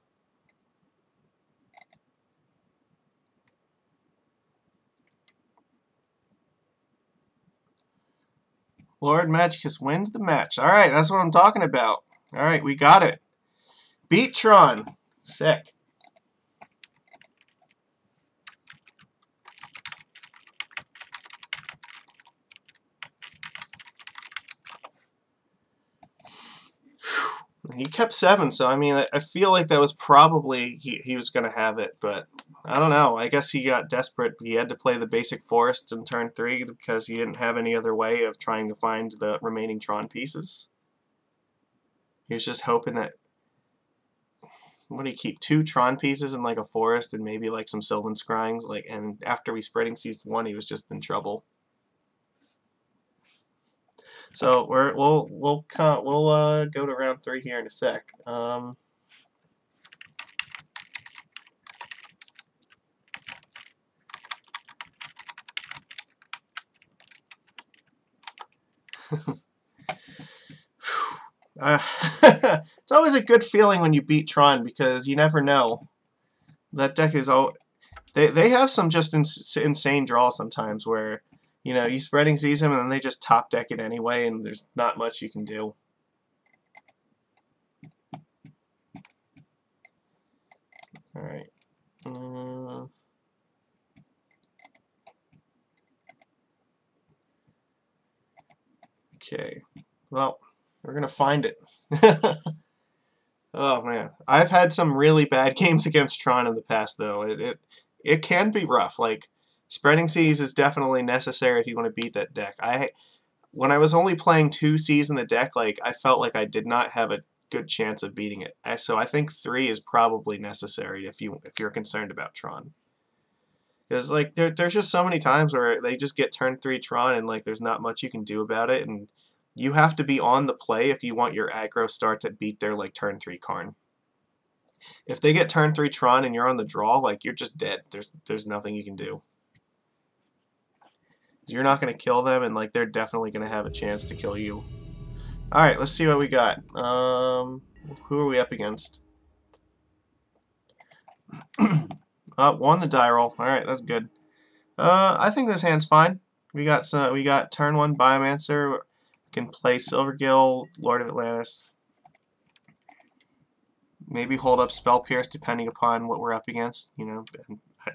Lord Magicus wins the match. Alright, that's what I'm talking about. Alright, we got it. Beat Tron. Sick. He kept 7, so I mean, I feel like that was probably he was going to have it, but I don't know. I guess he got desperate. He had to play the basic forest in turn 3 because he didn't have any other way of trying to find the remaining Tron pieces. He was just hoping that... What do you keep? 2 Tron pieces in like a forest and maybe like some Sylvan Scryings, and after we spreading seized 1, he was just in trouble. So we'll go to round 3 here in a sec. It's always a good feeling when you beat Tron because you never know. That deck is all. They have some just insane draws sometimes where, you know, you spreading sees him and then they just top deck it anyway, and there's not much you can do. All right. Okay. Well, we're gonna find it. Oh man, I've had some really bad games against Tron in the past, though. It can be rough. Like Spreading Seas is definitely necessary if you want to beat that deck. When I was only playing 2 Seas in the deck, like I felt like I did not have a good chance of beating it. So I think 3 is probably necessary if you're concerned about Tron. Because like there's just so many times where they just get turn 3 Tron and like there's not much you can do about it, and you have to be on the play if you want your aggro start to beat their like turn 3 Karn. If they get turn 3 Tron and you're on the draw, like you're just dead. There's nothing you can do. You're not going to kill them, and like they're definitely going to have a chance to kill you. All right, let's see what we got. Who are we up against? Won the die roll. All right, that's good. I think this hand's fine. We got turn 1 Biomancer. We can play Silvergill, Lord of Atlantis. Maybe hold up Spell Pierce depending upon what we're up against, you know,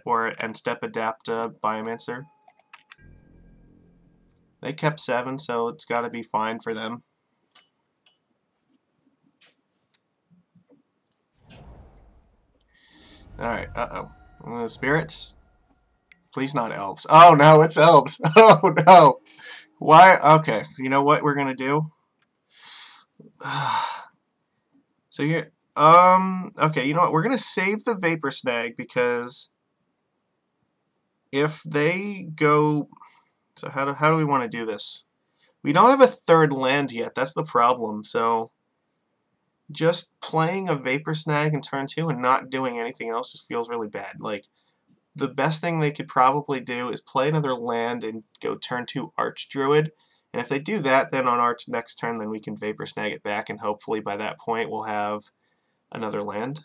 or end step adapt Biomancer. They kept 7, so it's got to be fine for them. Alright, uh-oh. Spirits? Please not elves. Oh no, it's elves! Oh no! Why? Okay, you know what we're gonna do? So here, okay, you know what? We're gonna save the Vapor Snag because if they go... So how do we want to do this? We don't have a third land yet. That's the problem. So just playing a Vapor Snag in turn 2 and not doing anything else just feels really bad. Like the best thing they could probably do is play another land and go turn 2 Archdruid. And if they do that, then on our next turn, then we can Vapor Snag it back, and hopefully by that point we'll have another land.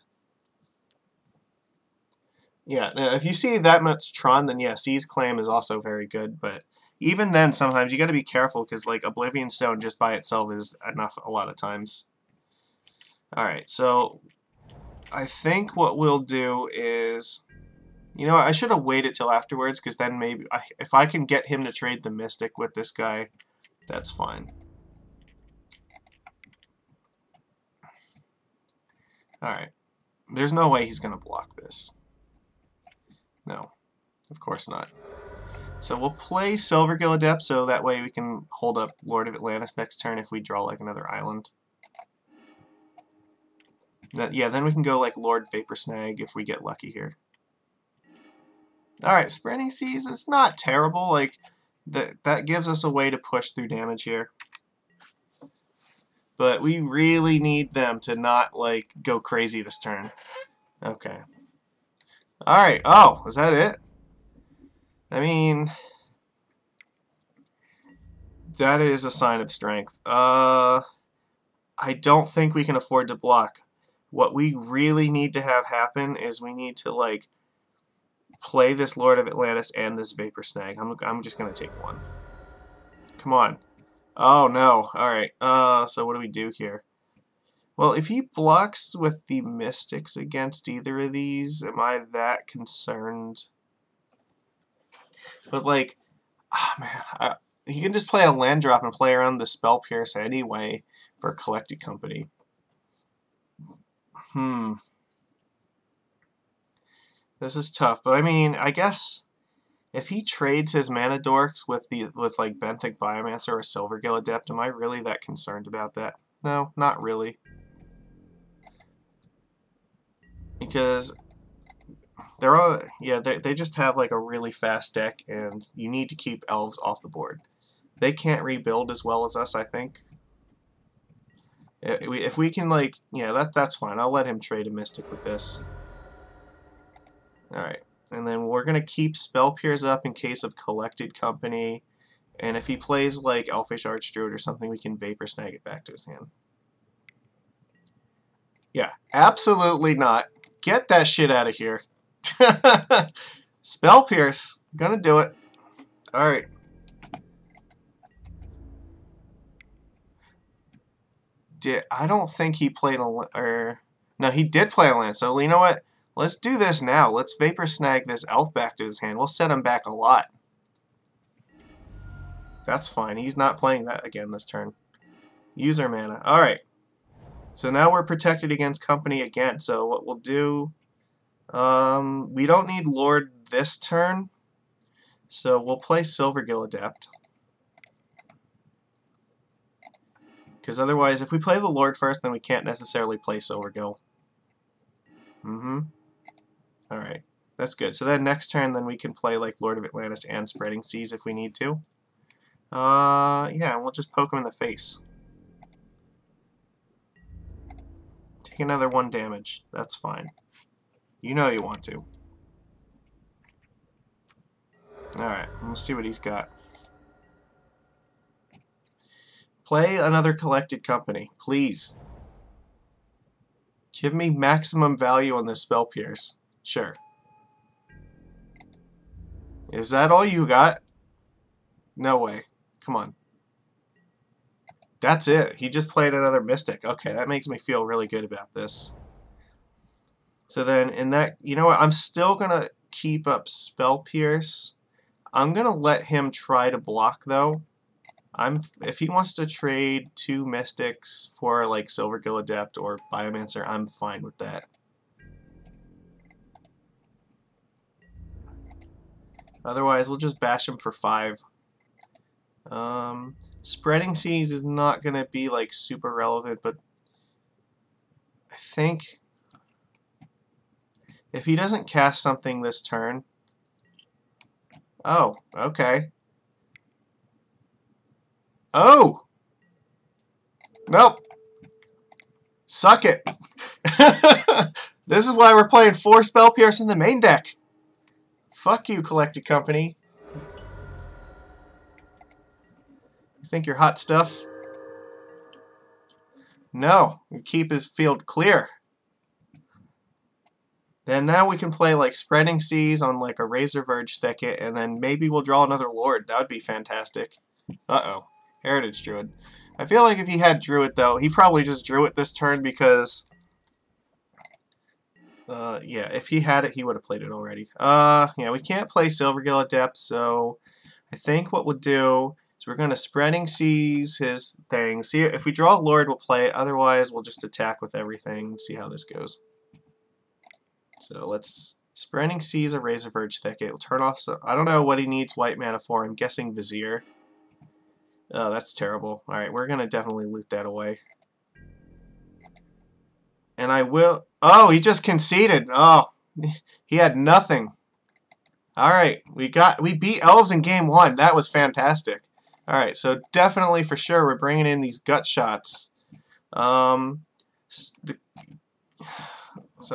Yeah, now if you see that much Tron, then yeah, Sea's Claim is also very good, but even then, sometimes you got to be careful because like Oblivion Stone just by itself is enough a lot of times. Alright, so I think what we'll do is, you know, I should have waited till afterwards because then maybe if I can get him to trade the Mystic with this guy, that's fine. Alright, there's no way he's going to block this. No, of course not. So we'll play Silvergill Adept, so that way we can hold up Lord of Atlantis next turn if we draw like another island. Yeah, then we can go like Lord Vapor Snag if we get lucky here. Alright, Spreading Seas, it's not terrible. Like that gives us a way to push through damage here. But we really need them to not like go crazy this turn. Okay. Alright, oh, is that it? I mean, that is a sign of strength. I don't think we can afford to block. What we really need to have happen is we need to like play this Lord of Atlantis and this Vapor Snag. I'm just gonna take one. Come on. Oh no. Alright. So what do we do here? Well, if he blocks with the Mystics against either of these, am I that concerned? But like, oh man, he can just play a land drop and play around the Spell Pierce anyway for Collected Company. This is tough, but I mean, I guess if he trades his Mana Dorks with like Benthic Biomancer or Silvergill Adept, am I really that concerned about that? No, not really. Because they're all, yeah, they just have like a really fast deck, and you need to keep elves off the board. They can't rebuild as well as us, I think. If we can, like, yeah, that's fine. I'll let him trade a Mystic with this. Alright, and then we're going to keep Spell Pierce up in case of Collected Company, and if he plays, like, Elfish Archdruid or something, we can Vapor Snag it back to his hand. Yeah, absolutely not. Get that shit out of here. Spell Pierce. Gonna do it. Alright. I don't think he played a... no, he did play a land. So, you know what? Let's do this now. Let's Vapor Snag this elf back to his hand. We'll set him back a lot. That's fine. He's not playing that again this turn. User mana. Alright. So now we're protected against company again. So what we'll do... we don't need Lord this turn. So we'll play Silvergill Adept. Because otherwise, if we play the Lord first, then we can't necessarily play Silvergill. Alright, that's good. So then next turn, then we can play like Lord of Atlantis and Spreading Seas if we need to. Yeah, we'll just poke him in the face. Take another 1 damage. That's fine. You know you want to. Alright, we'll see what he's got. Play another Collected Company, please. Give me maximum value on this Spell Pierce. Sure. Is that all you got? No way. Come on. That's it. He just played another Mystic. Okay, that makes me feel really good about this. So then in that, you know what? I'm still going to keep up Spell Pierce. I'm going to let him try to block, though. If he wants to trade 2 Mystics for like Silvergill Adept or Biomancer, I'm fine with that. Otherwise, we'll just bash him for 5. Spreading Seas is not going to be like super relevant, but I think if he doesn't cast something this turn... Oh, okay. Oh! Nope. Suck it. This is why we're playing 4 Spell Pierce in the main deck. Fuck you, Collected Company. You think you're hot stuff? No. You keep his field clear. Then now we can play like Spreading Seas on like a Razor Verge Thicket, and then maybe we'll draw another Lord. That would be fantastic. Uh-oh. Heritage Druid. I feel like if he had Druid, though, he probably just drew it this turn because... yeah, if he had it, he would have played it already. Yeah, we can't play Silvergill Adept, so I think what we'll do is we're going to Spreading Seas his thing. See, if we draw a Lord, we'll play it. Otherwise, we'll just attack with everything and see how this goes. So let's Spreading Seas a Razor Verge Thicket. We'll turn off... So, I don't know what he needs white mana for. I'm guessing Vizier. Oh, that's terrible. Alright, we're going to definitely loot that away. And I will... Oh, he just conceded. Oh, he had nothing. Alright, we beat Elves in game 1. That was fantastic. Alright, so definitely for sure we're bringing in these gut shots. So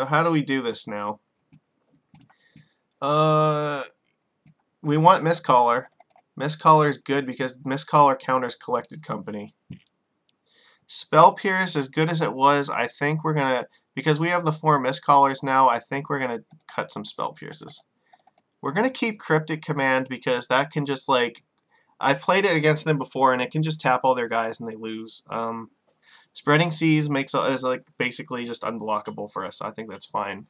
how do we do this now? We want Mistcaller. Mistcaller is good because Mistcaller counters Collected Company. Spell Pierce, as good as it was, I think we're gonna, because we have the 4 Mistcallers now, I think we're gonna cut some Spell Pierces. We're gonna keep Cryptic Command because that can just like, I've played it against them before and it can just tap all their guys and they lose. Spreading Seas is like basically just unblockable for us, so I think that's fine.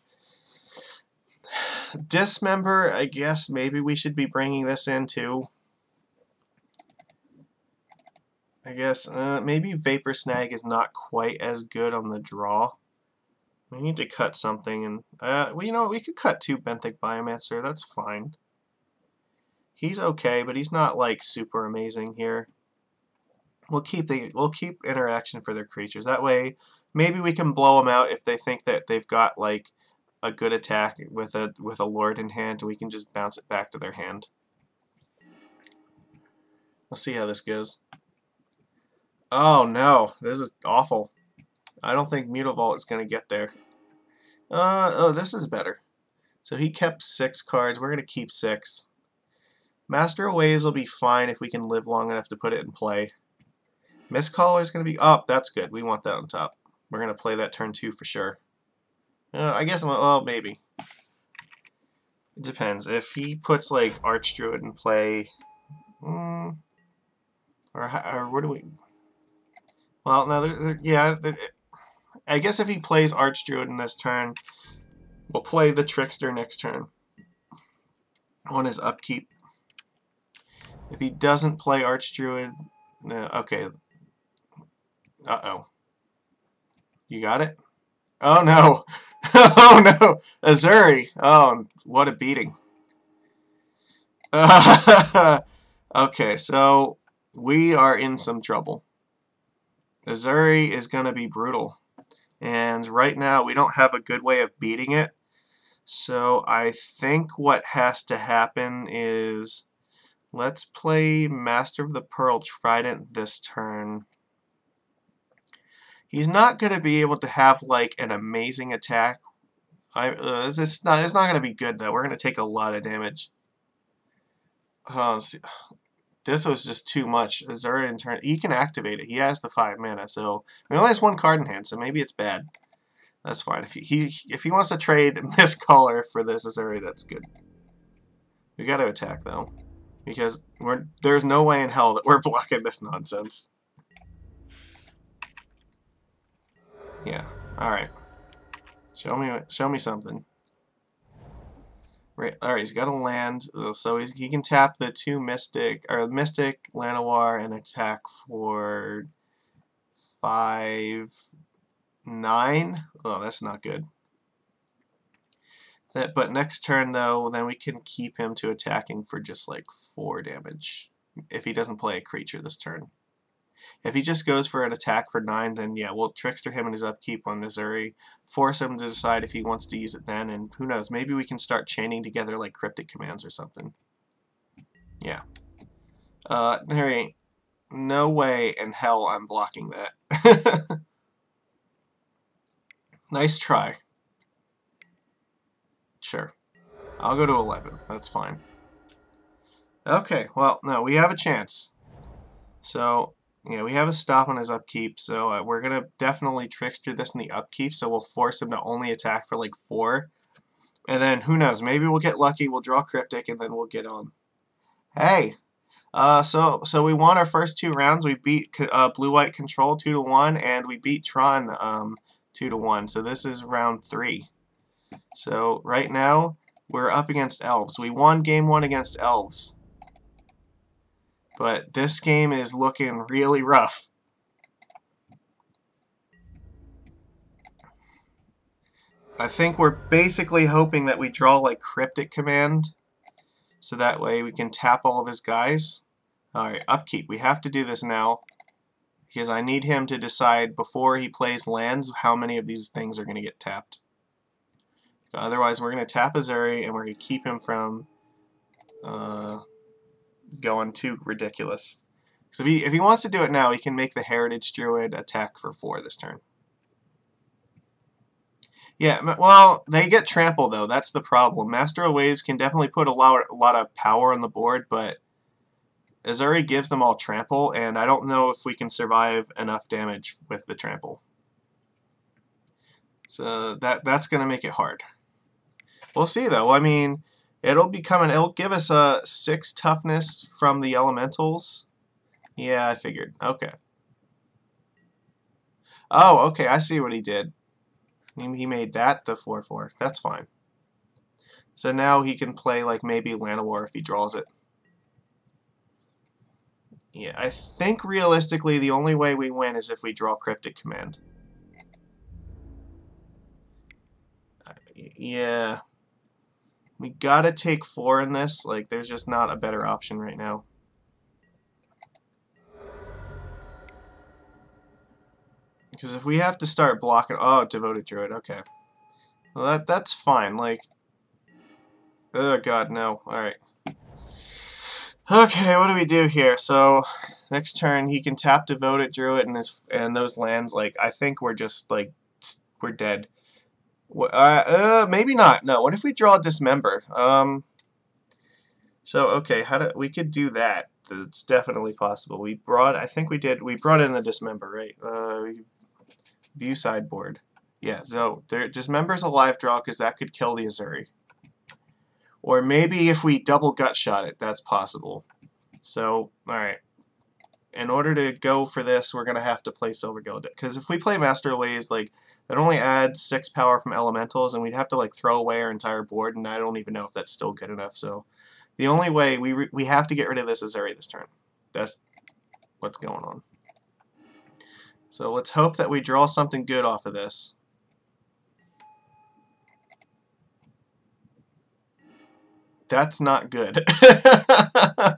Dismember, I guess maybe we should be bringing this in too. I guess maybe Vapor Snag is not quite as good on the draw. We need to cut something, and well, you know, we could cut 2 Benthic Biomancer. That's fine. He's okay, but he's not like super amazing here. We'll keep interaction for their creatures. That way, maybe we can blow them out if they think that they've got like a good attack with a Lord in hand, and we can just bounce it back to their hand. We'll see how this goes. Oh no, this is awful. I don't think Mutavault is going to get there. Oh, this is better. So he kept 6 cards. We're going to keep 6. Master of Waves will be fine if we can live long enough to put it in play. Mistcaller is going to be... Oh, that's good. We want that on top. We're going to play that turn 2 for sure. I guess, well, maybe. It depends. If he puts, like, Archdruid in play... or what do we... Well, no, yeah, I guess if he plays Archdruid in this turn, we'll play the Trickster next turn on his upkeep. If he doesn't play Archdruid, no, okay. Uh-oh. You got it? Oh, no. Oh, no. Azuri. Oh, what a beating. Okay, so we are in some trouble. Azuri is going to be brutal. And right now, we don't have a good way of beating it. So I think what has to happen is let's play Master of the Pearl Trident this turn. He's not going to be able to have like an amazing attack. It's not going to be good though. We're going to take a lot of damage. See, this was just too much. Azuri in turn, he can activate it. He has the 5 mana, so he only has 1 card in hand, so maybe it's bad. That's fine. If he wants to trade Mistcaller for this Azuri, that's good. We got to attack though, because there's no way in hell that we're blocking this nonsense. Yeah. All right. Show me something. Right. All right. He's got a land, so he can tap the 2 Mystic Llanowar and attack for 5/9. Oh, that's not good. But next turn though, then we can keep him to attacking for just like 4 damage if he doesn't play a creature this turn. If he just goes for an attack for 9, then yeah, we'll trickster him in his upkeep on Azuri, force him to decide if he wants to use it then, and who knows, maybe we can start chaining together like cryptic commands or something. Yeah. There ain't no way in hell I'm blocking that. Nice try. Sure. I'll go to 11. That's fine. Okay, well, no, we have a chance. So, yeah, we have a stop on his upkeep, so we're going to definitely trickster this in the upkeep, so we'll force him to only attack for like 4. And then, who knows, maybe we'll get lucky, we'll draw Cryptic, and then we'll get on. Hey! So we won our first 2 rounds. We beat Blue-White Control 2-1, and we beat Tron 2-1. So this is round 3. So right now, we're up against Elves. We won game 1 against Elves. But this game is looking really rough. I think we're basically hoping that we draw like Cryptic Command, so that way we can tap all of his guys. Alright, upkeep. We have to do this now, because I need him to decide before he plays lands how many of these things are going to get tapped. Otherwise, we're going to tap Azuri, and we're going to keep him from going too ridiculous. So if he wants to do it now, he can make the Heritage Druid attack for 4 this turn. Yeah, well, they get trample though. That's the problem. Master of Waves can definitely put a lot of power on the board, but Azuri gives them all trample, and I don't know if we can survive enough damage with the trample. So that's going to make it hard. We'll see though. I mean, it'll give us a 6 toughness from the elementals. Yeah, I figured. Okay. Oh, okay, I see what he did. He made that the 4/4. That's fine. So now he can play like maybe Llanowar if he draws it. Yeah, I think realistically the only way we win is if we draw Cryptic Command. Yeah. We gotta take 4 in this. Like, there's just not a better option right now. Because if we have to start blocking... Oh, Devoted Druid, okay. Well, that's fine, like... Oh god, no. Alright. Okay, what do we do here? So, next turn, he can tap Devoted Druid and those lands, like, I think we're just, like, we're dead. Maybe not. No, what if we draw Dismember? So, okay, we could do that. It's definitely possible. I think we brought in the Dismember, right? View sideboard. Yeah, so Dismember's a live draw because that could kill the Azuri. Or maybe if we double gut shot it, that's possible. So, alright. In order to go for this, we're going to have to play Silver Gilded. Because if we play Master of Waves, like, that only adds 6 power from elementals, and we'd have to, like, throw away our entire board, and I don't even know if that's still good enough. So, the only way, we have to get rid of this Azuri this turn. That's what's going on. So let's hope that we draw something good off of this. That's not good. I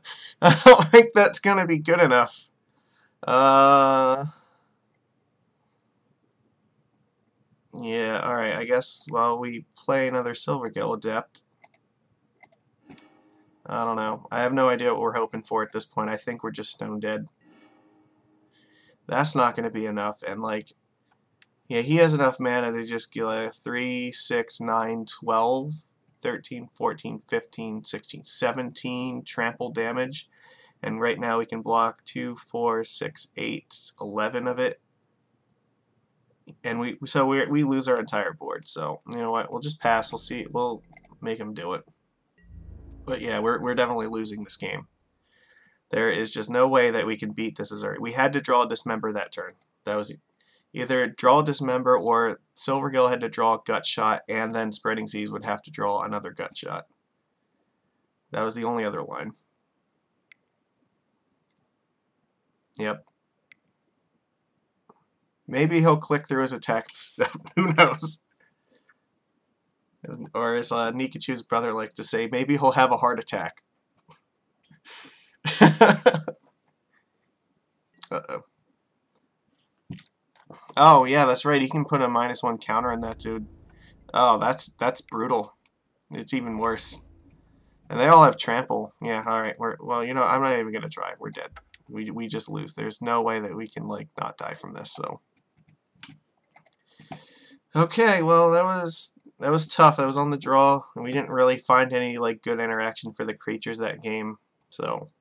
don't think that's going to be good enough. Yeah, alright, I guess, well, we play another Silvergill Adept. I don't know. I have no idea what we're hoping for at this point. I think we're just stone dead. That's not going to be enough, and, like, yeah, he has enough mana to just get like 3, 6, 9, 12, 13, 14, 15, 16, 17 trample damage. And right now we can block 2, 4, 6, 8, 11 of it. And we lose our entire board. So, you know what? We'll just pass. We'll see. We'll make him do it. But yeah, we're definitely losing this game. There is just no way that we can beat this. We had to draw a Dismember that turn. That was either draw a Dismember or Silvergill had to draw a Gut Shot, and then Spreading Seas would have to draw another Gut Shot. That was the only other line. Yep. Maybe he'll click through his attacks. Who knows? Or as Nikachu's brother likes to say, maybe he'll have a heart attack. Uh-oh. Oh, yeah, that's right. He can put a -1 counter on that dude. Oh, that's brutal. It's even worse. And they all have trample. Yeah, alright. Well, you know, I'm not even going to try. We're dead. We just lose. There's no way that we can, like, not die from this, so. Okay, well, that was tough. That was on the draw, and we didn't really find any, like, good interaction for the creatures that game. So,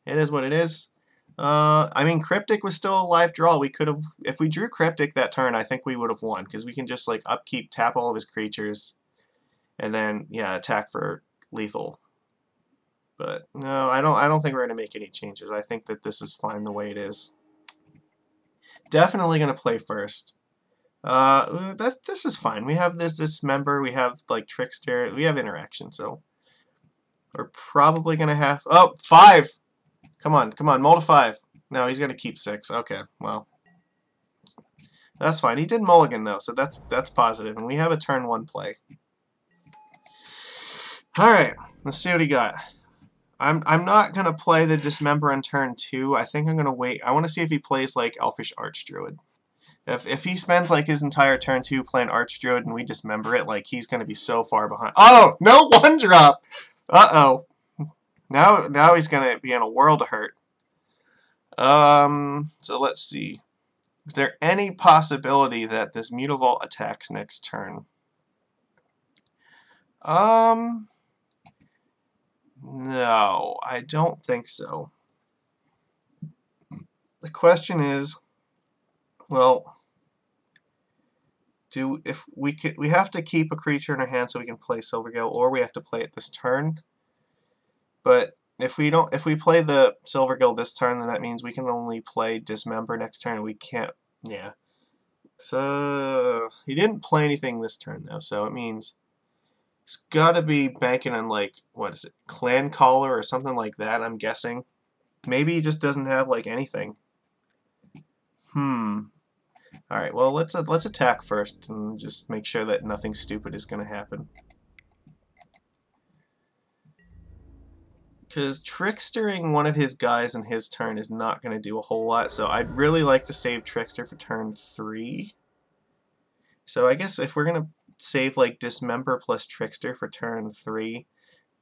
it is what it is. I mean, Cryptic was still a live draw. We could have, if we drew Cryptic that turn, I think we would have won, because we can just, like, upkeep, tap all of his creatures, and then, yeah, attack for lethal. But, no, I don't think we're going to make any changes. I think that this is fine the way it is. Definitely going to play first. This is fine. We have this Dismember, we have, like, Trickster, we have interaction, so we're probably going to have... Oh, 5! Come on, mull to 5. No, he's going to keep 6. Okay, well. That's fine. He did mulligan, though, so that's positive. And we have a turn 1 play. Alright, let's see what he got. I'm not going to play the Dismember on turn 2. I think I'm going to wait. I want to see if he plays, like, Elfish Archdruid. If he spends, like, his entire turn 2 playing Archdruid and we Dismember it, like, he's going to be so far behind. Oh! No 1-drop! Uh-oh. Now he's going to be in a world of hurt. So let's see. Is there any possibility that this Mutavault attacks next turn? No, I don't think so. The question is, well, we have to keep a creature in our hand so we can play Silvergill, or we have to play it this turn. But if we play the Silvergill this turn, then that means we can only play Dismember next turn. We can't, yeah. So he didn't play anything this turn though, so it means he's got to be banking on, like, what is it, Clan Caller or something like that, I'm guessing. Maybe he just doesn't have, like, anything. Alright, well, let's attack first and just make sure that nothing stupid is going to happen. Because Trickstering one of his guys in his turn is not going to do a whole lot, so I'd really like to save Trickster for turn 3. So I guess if we're going to save, like, Dismember plus Trickster for turn 3,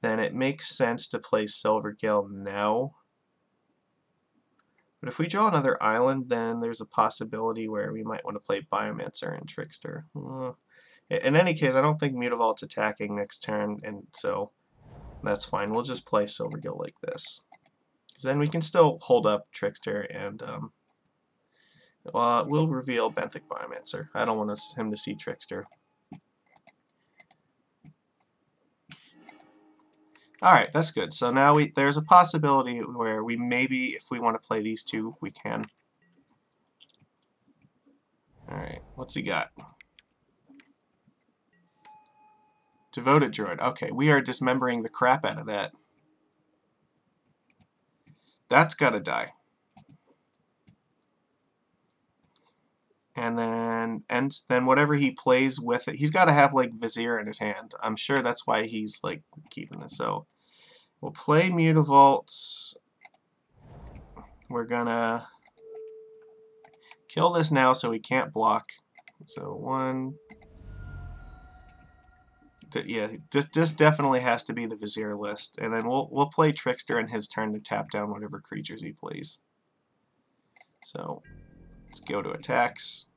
then it makes sense to play Silvergill now. But if we draw another island, then there's a possibility where we might want to play Biomancer and Trickster. In any case, I don't think Mutavault's attacking next turn, and so that's fine. We'll just play Silvergill like this. Because then we can still hold up Trickster, and we'll reveal Benthic Biomancer. I don't want him to see Trickster. Alright, that's good. So now there's a possibility where we maybe, if we want to play these two, we can. Alright, what's he got? Devoted Druid. Okay, we are dismembering the crap out of that. That's gotta die. And then whatever he plays with it, he's got to have, like, Vizier in his hand. I'm sure that's why he's, like, keeping this. So We'll play Mutavaults. We're gonna kill this now so he can't block. So one. Yeah, this definitely has to be the Vizier list, and then we'll play Trickster in his turn to tap down whatever creatures he plays. So let's go to attacks.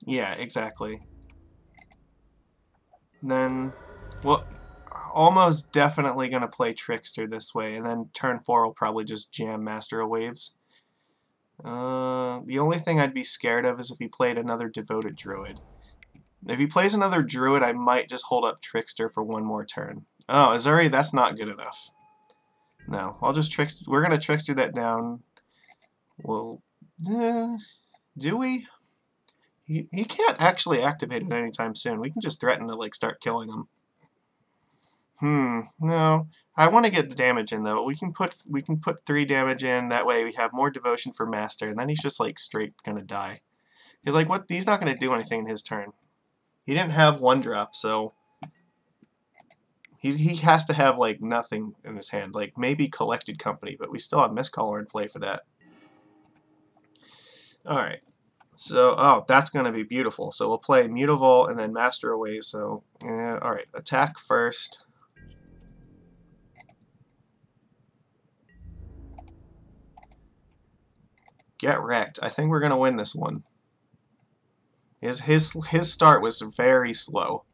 Yeah, exactly. Then, well, almost definitely going to play Trickster this way, and then turn 4 will probably just jam Master of Waves. The only thing I'd be scared of is if he played another Devoted Druid. If he plays another Druid, I might just hold up Trickster for one more turn. Oh, Azuri, that's not good enough. No, I'll just Trickster. We're going to Trickster that down. Well, do we? He can't actually activate it anytime soon. We can just threaten to, like, start killing him. No. I want to get the damage in, though. We can put 3 damage in. That way we have more devotion for Master, and then he's just, like, straight gonna die. He's like, what? He's not gonna do anything in his turn. He didn't have 1-drop, so he has to have, like, nothing in his hand. Like, maybe Collected Company, but we still have Mistcaller in play for that. Alright. So, oh, that's going to be beautiful. So we'll play Mutavault and then Master away. So, yeah, alright. Attack first. Get wrecked. I think we're going to win this one. His start was very slow.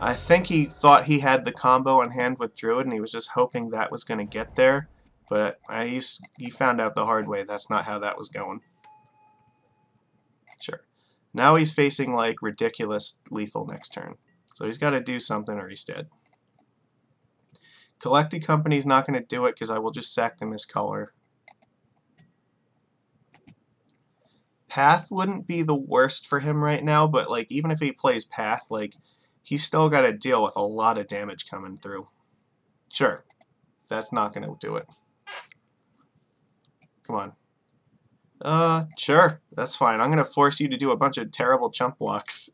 I think he thought he had the combo on hand with Druid, and he was just hoping that was going to get there. But he found out the hard way. That's not how that was going. Sure. Now he's facing, like, ridiculous lethal next turn. So he's got to do something or he's dead. Collected Company's not going to do it because I will just sack the Mistcaller. Path wouldn't be the worst for him right now, but, like, even if he plays Path, like, he's still got to deal with a lot of damage coming through. Sure. That's not going to do it. Come on. Sure. That's fine. I'm going to force you to do a bunch of terrible chump blocks.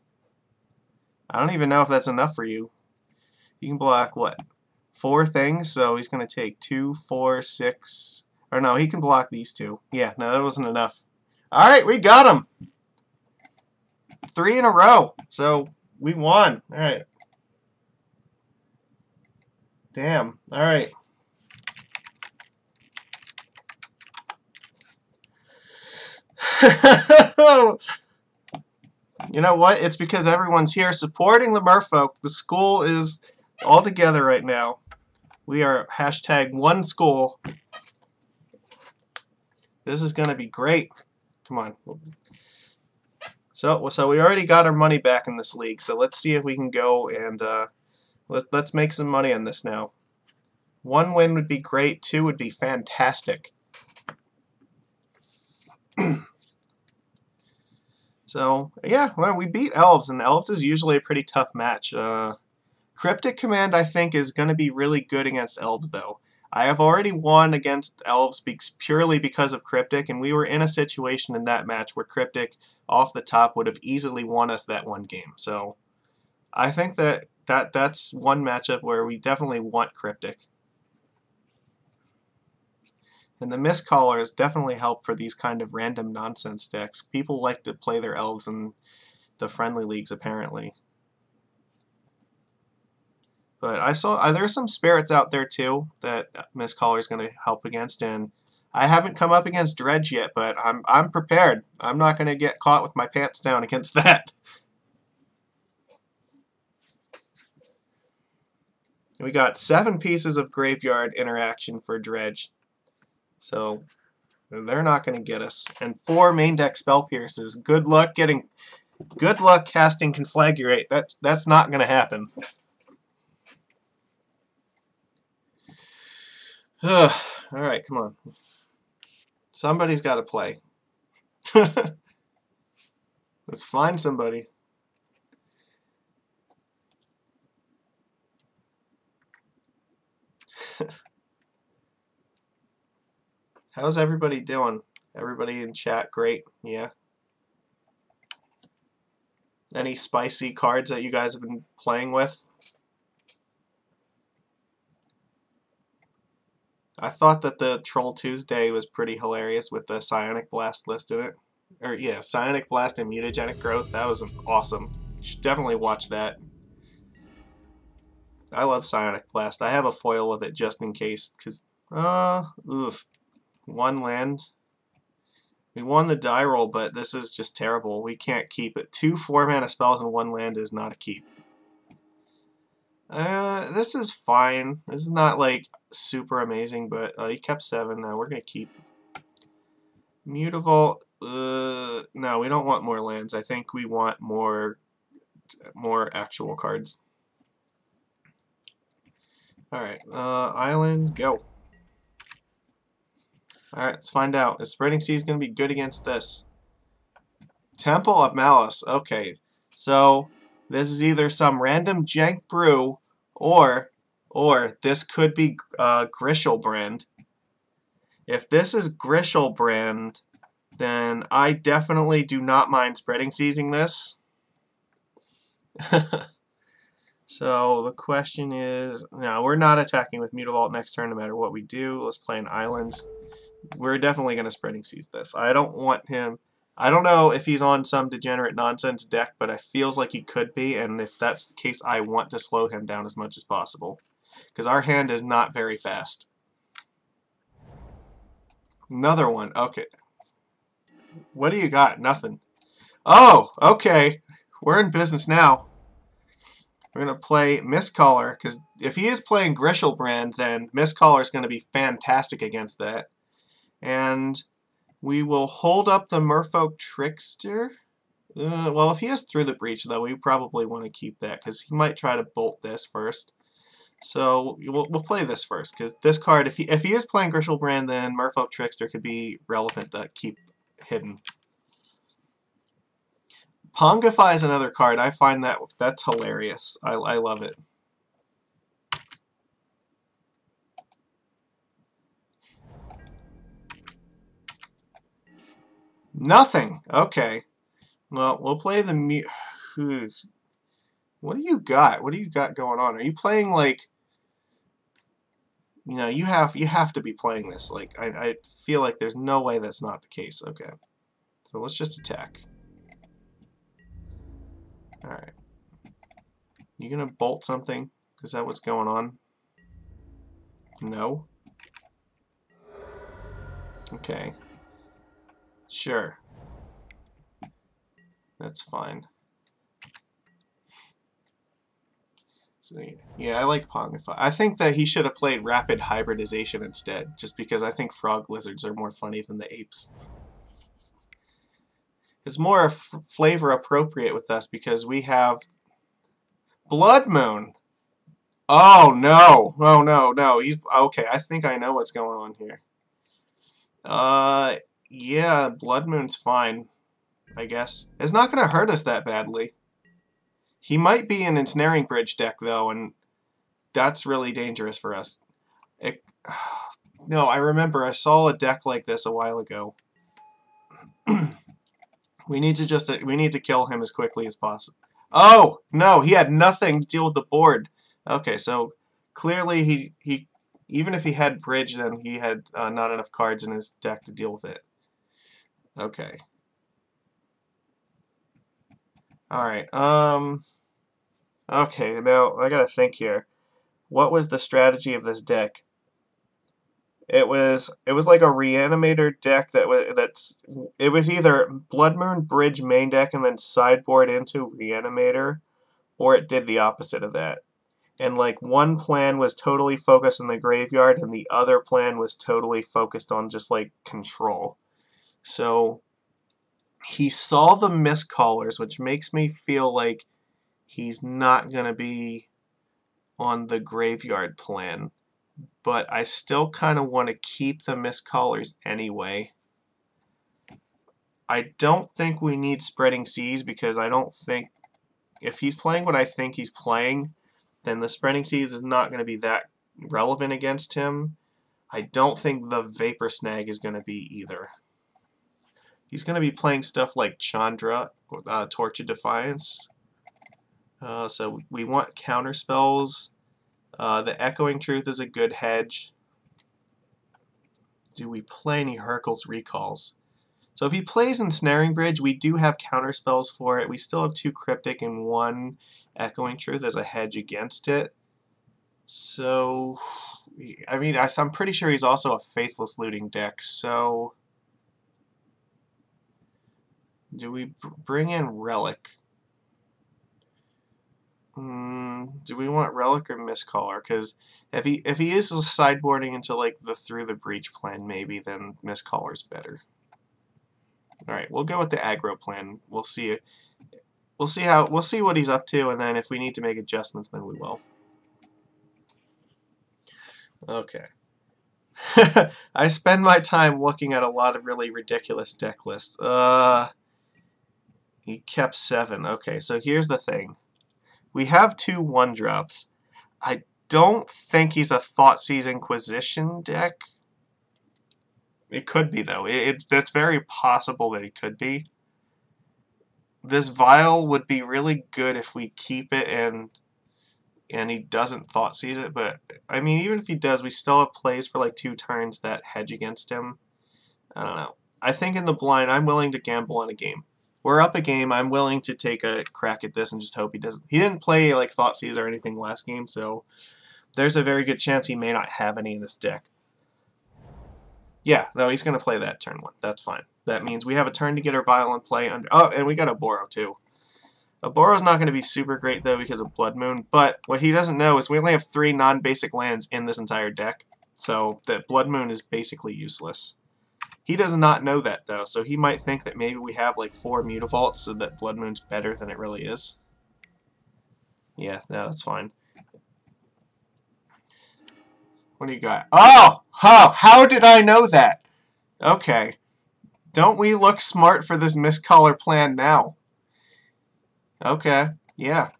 I don't even know if that's enough for you. You can block, what, 4 things? So he's going to take 2, 4, 6... Or no, he can block these 2. Yeah, no, that wasn't enough. Alright, we got him! 3 in a row. So, we won. Alright. Damn. Alright. You know what? It's because everyone's here supporting the Merfolk. The school is all together right now. We are #1 school. This is going to be great. Come on. So we already got our money back in this league. So let's see if we can go and let's make some money on this now. 1 win would be great. 2 would be fantastic. So, yeah, well, we beat Elves, and Elves is usually a pretty tough match. Cryptic Command, I think, is going to be really good against Elves, though. I have already won against Elves purely because of Cryptic, and we were in a situation in that match where Cryptic, off the top, would have easily won us that 1 game. So, I think that's one matchup where we definitely want Cryptic. And the Mistcallers definitely help for these kind of random nonsense decks. People like to play their Elves in the friendly leagues, apparently. But I saw there's some spirits out there too that Mistcaller is going to help against, and I haven't come up against Dredge yet, but I'm prepared. I'm not going to get caught with my pants down against that. We got 7 pieces of graveyard interaction for Dredge. So they're not going to get us. And 4 main deck spell pierces. Good luck casting Conflagrate. That's not going to happen. Alright, come on. Somebody's got to play. Let's find somebody. How's everybody doing? Everybody in chat, great. Yeah. Any spicy cards that you guys have been playing with? I thought that the Troll Tuesday was pretty hilarious with the Psionic Blast listed in it. Or yeah, Psionic Blast and Mutagenic Growth. That was awesome. You should definitely watch that. I love Psionic Blast. I have a foil of it just in case, because, oof. One land. We won the die roll, but this is just terrible. We can't keep it. 2 4-mana spells and 1 land is not a keep. This is fine. This is not, like, super amazing, but he kept 7. Now we're going to keep. Mutavault. No, we don't want more lands. I think we want more actual cards. Alright, Island, go. Alright, let's find out. Is Spreading Seas going to be good against this? Temple of Malice. Okay, so this is either some random jank brew, or this could be Grishelbrand. If this is Grishelbrand, then I definitely do not mind Spreading Seasing this. So the question is, no, we're not attacking with Mutavault next turn no matter what we do. Let's play an island. We're definitely going to Spreading Seas this. I don't want him. I don't know if he's on some degenerate nonsense deck, but it feels like he could be, and if that's the case, I want to slow him down as much as possible. Because our hand is not very fast. Another one. Okay. What do you got? Nothing. Oh, okay. We're in business now. We're going to play Mistcaller, because if he is playing Grishelbrand, then Mistcaller is going to be fantastic against that. And we will hold up the Merfolk Trickster. Well, if he has Through the Breach, though, we probably want to keep that, because he might try to bolt this first. So we'll play this first, because this card, if he is playing Grishelbrand, then Merfolk Trickster could be relevant to keep hidden. Pongify is another card. I find that's hilarious. I love it. Nothing. Okay. Well, we'll play the What do you got? What do you got going on? Are you playing like? You know, you have to be playing this. Like, I feel like there's no way that's not the case. Okay. So let's just attack. Alright. You gonna bolt something? Is that what's going on? No? Okay. Sure. That's fine. So, yeah, I like Pongify. I think that he should have played Rapid Hybridization instead, just because I think frog lizards are more funny than the apes. It's more flavor appropriate with us because we have Blood Moon. Oh no! Oh no! He's okay. I think I know what's going on here. Yeah, Blood Moon's fine. I guess it's not gonna hurt us that badly. He might be an Ensnaring Bridge deck though, and that's really dangerous for us. No, I remember I saw a deck like this a while ago. We need to kill him as quickly as possible. Oh no, he had nothing to deal with the board. Okay, so clearly he even if he had bridge, then he had not enough cards in his deck to deal with it. Okay. All right. Okay. Now I gotta think here. What was the strategy of this deck? It was like a Reanimator deck it was either Blood Moon Bridge main deck and then sideboard into Reanimator, or it did the opposite of that. And like one plan was totally focused on the graveyard and the other plan was totally focused on just like control. So he saw the Mistcallers, which makes me feel like he's not going to be on the graveyard plan. But I still kind of want to keep the Mistcallers anyway. I don't think we need Spreading Seas because I don't think if he's playing what I think he's playing, then the Spreading Seas is not going to be that relevant against him. I don't think the Vapor Snag is going to be either. He's going to be playing stuff like Chandra, Torch of Defiance. So we want counter spells. The Echoing Truth is a good hedge. Do we play any Hurkyl's Recalls? So if he plays Ensnaring Bridge, we do have counter spells for it. We still have 2 Cryptic and 1 Echoing Truth as a hedge against it. So, I mean, I'm pretty sure he's also a Faithless Looting deck, so... Do we bring in Relic? Do we want Relic or Mistcaller? Because if he is sideboarding into like the Through the Breach plan, maybe then Mistcaller's better. All right, we'll go with the aggro plan. We'll see. We'll see what he's up to, and then if we need to make adjustments, then we will. Okay. I spend my time looking at a lot of really ridiculous deck lists. He kept 7. Okay, so here's the thing. We have 2 1-drops. I don't think he's a Thoughtseize Inquisition deck. It could be, though. That's very possible that it could be. This Vial would be really good if we keep it and he doesn't Thoughtseize it. But, I mean, even if he does, we still have plays for like 2 turns that hedge against him. I don't know. I think in the blind, I'm willing to gamble on a game. We're up a game. I'm willing to take a crack at this and just hope he doesn't. He didn't play like Thoughtseize or anything last game, so there's a very good chance he may not have any in this deck. Yeah, no, he's going to play that turn 1. That's fine. That means we have a turn to get our Vial in play. Oh, and we got a Boro too. A Boro's not going to be super great though because of Blood Moon, but what he doesn't know is we only have 3 non-basic lands in this entire deck, so that Blood Moon is basically useless. He does not know that, though, so he might think that maybe we have, like, 4 Mutavaults so that Blood Moon's better than it really is. Yeah, no, that's fine. What do you got? Oh! How did I know that? Okay. Don't we look smart for this Mistcaller plan now? Okay, yeah.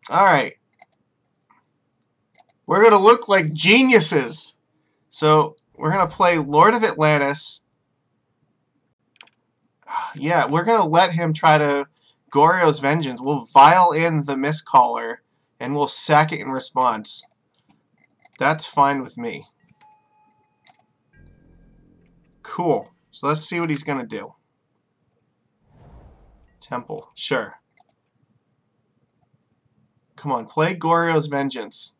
Alright. We're going to look like geniuses! So, we're going to play Lord of Atlantis. Yeah, we're going to let him try to Goryo's Vengeance. We'll Vial in the Mistcaller, and we'll sack it in response. That's fine with me. Cool. So let's see what he's going to do. Temple. Sure. Come on, play Goryo's Vengeance.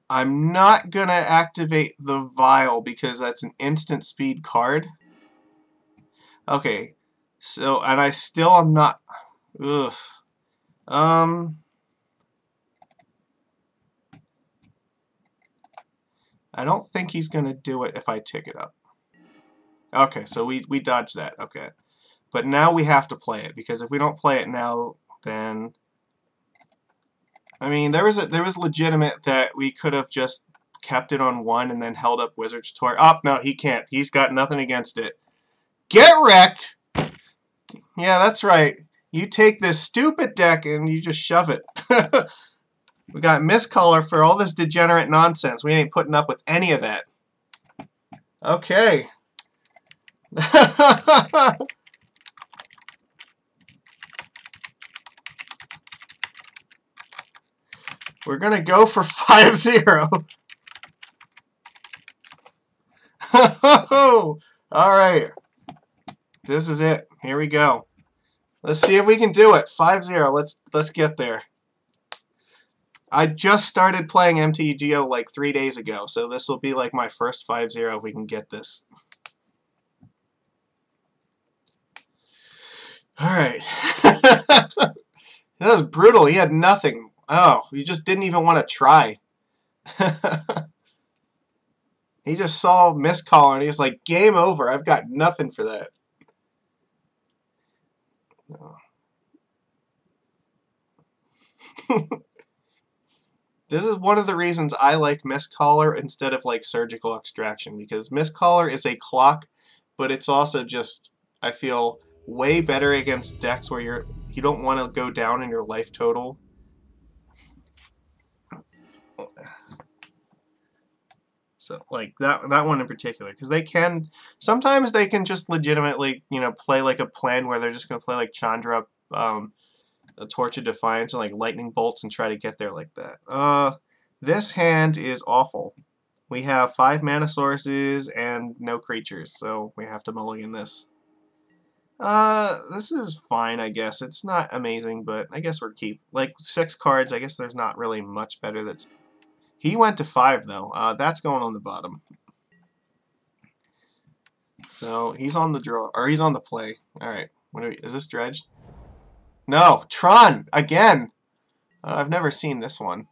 I'm not going to activate the Vial because that's an instant speed card. Okay. So, and I still am not... Ugh. I don't think he's going to do it if I tick it up. Okay, so we dodged that. Okay. But now we have to play it, because if we don't play it now, then... I mean, there was legitimate that we could have just kept it on 1 and then held up Wizard Tutorial. Oh, no, he can't. He's got nothing against it. Get wrecked! Yeah, that's right. You take this stupid deck and you just shove it. We got Mistcaller for all this degenerate nonsense. We ain't putting up with any of that. Okay. We're going to go for 5-0. Alright. This is it. Here we go. Let's see if we can do it. 5-0. Let's get there. I just started playing MTGO like 3 days ago, so this will be like my first 5-0 if we can get this. Alright. That was brutal. He had nothing. Oh, he just didn't even want to try. He just saw Mistcaller and he's like, game over. I've got nothing for that. No. This is one of the reasons I like Mistcaller instead of like Surgical Extraction, because Mistcaller is a clock, but it's also just, I feel, way better against decks where you don't want to go down in your life total. So like that one in particular, because they can sometimes they can just legitimately play like a plan where they're just gonna play like Chandra, a Torch of Defiance, and like lightning bolts and try to get there like that. This hand is awful. We have 5 mana sources and no creatures, so we have to mulligan this. This is fine, I guess. It's not amazing, but I guess we're like 6 cards. I guess there's not really much better. He went to 5 though. That's going on the bottom. So he's on the draw, or he's on the play. All right. Is this dredged? No, Tron again. I've never seen this one.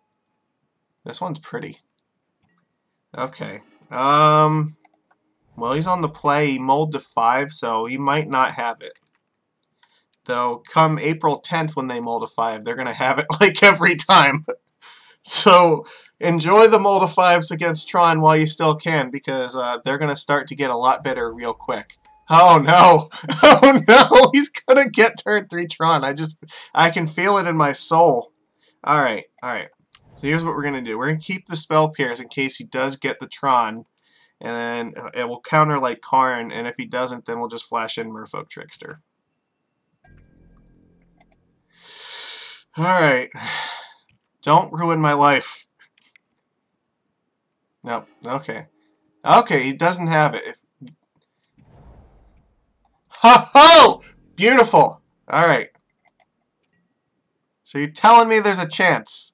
This one's pretty. Okay. Well, he's on the play. He mulled to 5, so he might not have it. Though, come April 10th when they mull to 5, they're going to have it like every time. So, enjoy the mull to 5s against Tron while you still can, because they're going to start to get a lot better real quick. Oh no! Oh no! He's going to get turn 3 Tron. I can feel it in my soul. Alright, alright. So here's what we're going to do. We're going to keep the Spell Pierce in case he does get the Tron. And then it will counter like Karn, and if he doesn't, then we'll just flash in Merfolk Trickster. Alright. Don't ruin my life. Nope. Okay. Okay, he doesn't have it. Ho-ho! Beautiful! Alright. So you're telling me there's a chance.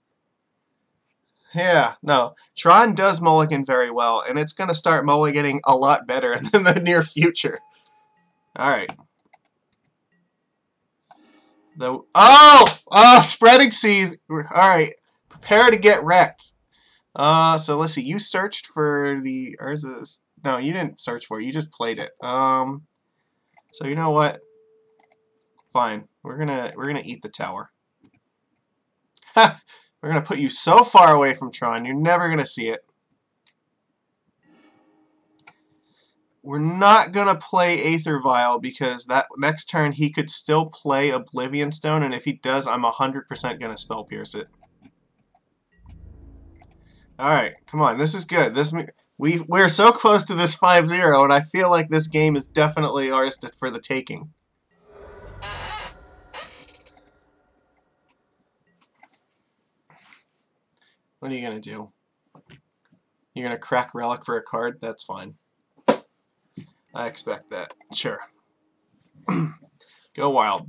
Yeah, no. Tron does mulligan very well, and it's going to start mulliganing a lot better in the near future. Alright. Oh! Spreading Seas! Alright. Prepare to get wrecked. So let's see. You searched for the... Or is this... No, you didn't search for it. You just played it. So you know what? Fine. We're gonna eat the tower. Ha! We're going to put you so far away from Tron, you're never going to see it. We're not going to play Aether Vial because that next turn he could still play Oblivion Stone, and if he does, I'm 100% going to Spell Pierce it. Alright, come on, this is good. We're so close to this 5-0, and I feel like this game is definitely ours for the taking. What are you going to do? You're going to crack Relic for a card? That's fine. I expect that. Sure. Go wild.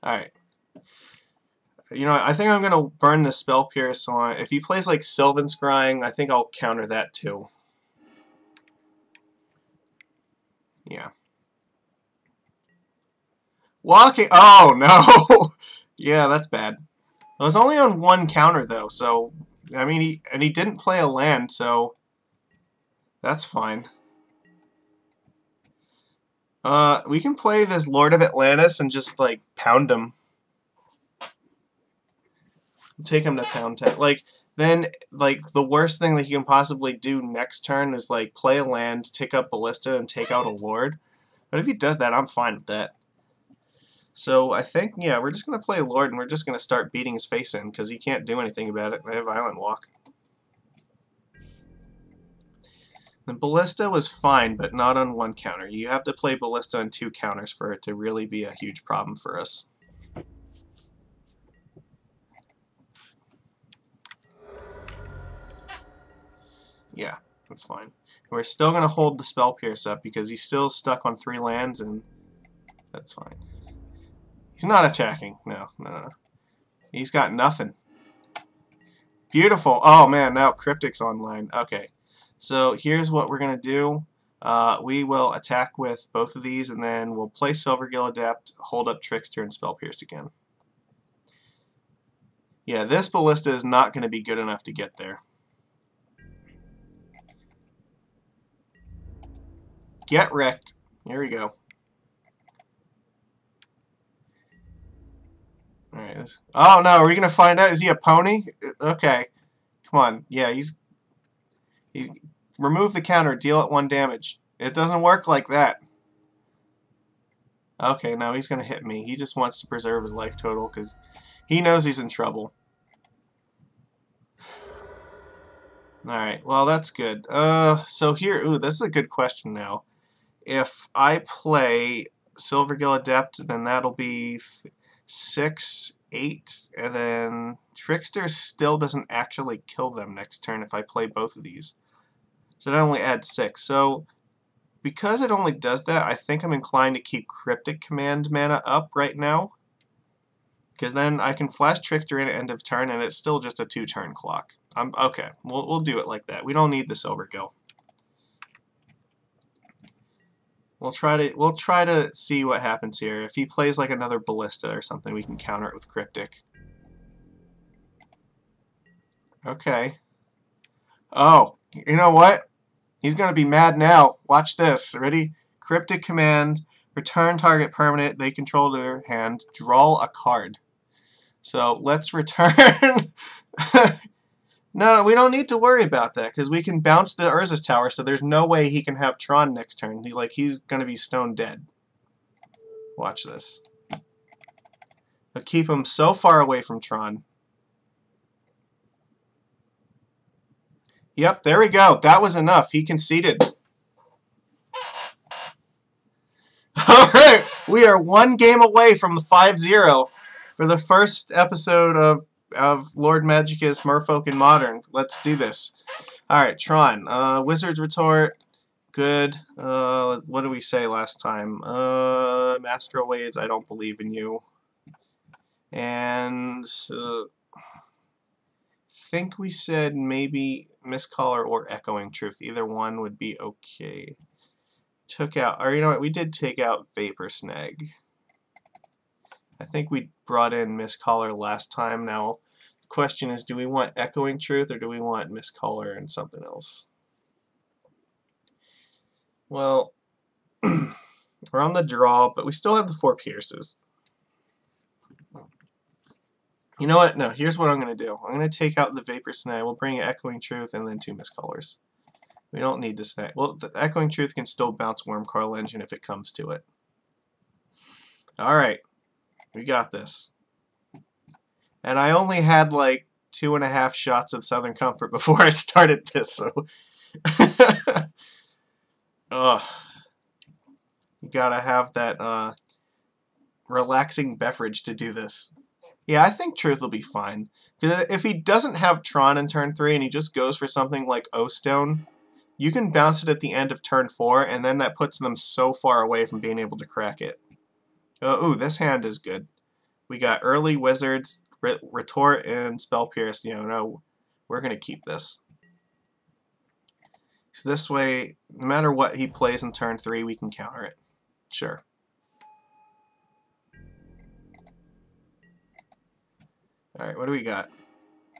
Alright. You know, I think I'm going to burn the Spell Pierce on... If he plays like Sylvan Scrying, I think I'll counter that too. Yeah. Walking... Oh, no! Yeah, that's bad. It was only on 1 counter, though, so... I mean, he didn't play a land, so... That's fine. We can play this Lord of Atlantis and just, like, pound him. Take him to pound 10. Like, then, like, the worst thing that he can possibly do next turn is, like, play a land, take up Ballista, and take out a Lord. But if he does that, I'm fine with that. So I think, yeah, we're just going to play Lord, and we're just going to start beating his face in, because he can't do anything about it. I have Island Walk. The Ballista was fine, but not on 1 counter. You have to play Ballista on 2 counters for it to really be a huge problem for us. Yeah, that's fine. We're still going to hold the Spell Pierce up, because he's still stuck on 3 lands, and that's fine. He's not attacking. No, no, no. He's got nothing. Beautiful. Oh, man, now Cryptic's online. Okay. So here's what we're going to do. We will attack with both of these, and then we'll play Silvergill Adept, hold up Trickster, and Spell Pierce again. Yeah, this Ballista is not going to be good enough to get there. Get wrecked. Here we go. Alright. Oh no, are we gonna find out? Is he a pony? Okay. Come on. Yeah, he's remove the counter, deal it 1 damage. It doesn't work like that. Okay, now he's gonna hit me. He just wants to preserve his life total because he knows he's in trouble. Alright, well that's good. So here, ooh, this is a good question now. If I play Silvergill Adept, then that'll be 6, 8, and then Trickster still doesn't actually kill them next turn if I play both of these. So that only adds 6. So because it only does that, I think I'm inclined to keep Cryptic Command mana up right now. Because then I can flash Trickster in at end of turn, and it's still just a 2-turn clock. Okay, we'll do it like that. We don't need the Silvergill. We'll try to see what happens here. If he plays like another Ballista or something, we can counter it with Cryptic. Okay. Oh, you know what? He's gonna be mad now. Watch this. Ready? Cryptic Command. Return target permanent they control to their hand. Draw a card. So let's return. No, we don't need to worry about that because we can bounce the Urza's Tower, so there's no way he can have Tron next turn. He's gonna be stone dead. Watch this. They'll keep him so far away from Tron. Yep, there we go. That was enough. He conceded. Alright, we are one game away from the 5-0 for the first episode of Lord Magic's Merfolk in Modern. Let's do this. Alright, Tron. Wizard's Retort. Good. What did we say last time? Master Waves, I don't believe in you. And think we said maybe Mistcaller or Echoing Truth. Either one would be okay. Took out, or you know what, we did take out Vapor Snag. I think we brought in Mistcaller last time. Now, the question is, do we want Echoing Truth or do we want Mistcaller and something else? Well, we're on the draw, but we still have the 4 Pierces. You know what? No, here's what I'm going to do. I'm going to take out the Vapor Snag. We'll bring Echoing Truth and then 2 Mistcallers. We don't need the Snag. Well, the Echoing Truth can still bounce Wormcoil Engine if it comes to it. Alright. We got this. And I only had like 2.5 shots of Southern Comfort before I started this, so... Ugh. You gotta have that relaxing beverage to do this. Yeah, I think Truth will be fine. Because if he doesn't have Tron in turn 3 and he just goes for something like O-Stone, you can bounce it at the end of turn 4, and then that puts them so far away from being able to crack it. Ooh, this hand is good. We got early Wizards, Retort, and Spell Pierce. You know, no, we're going to keep this. So this way, no matter what he plays in turn 3, we can counter it. Sure. Alright, what do we got?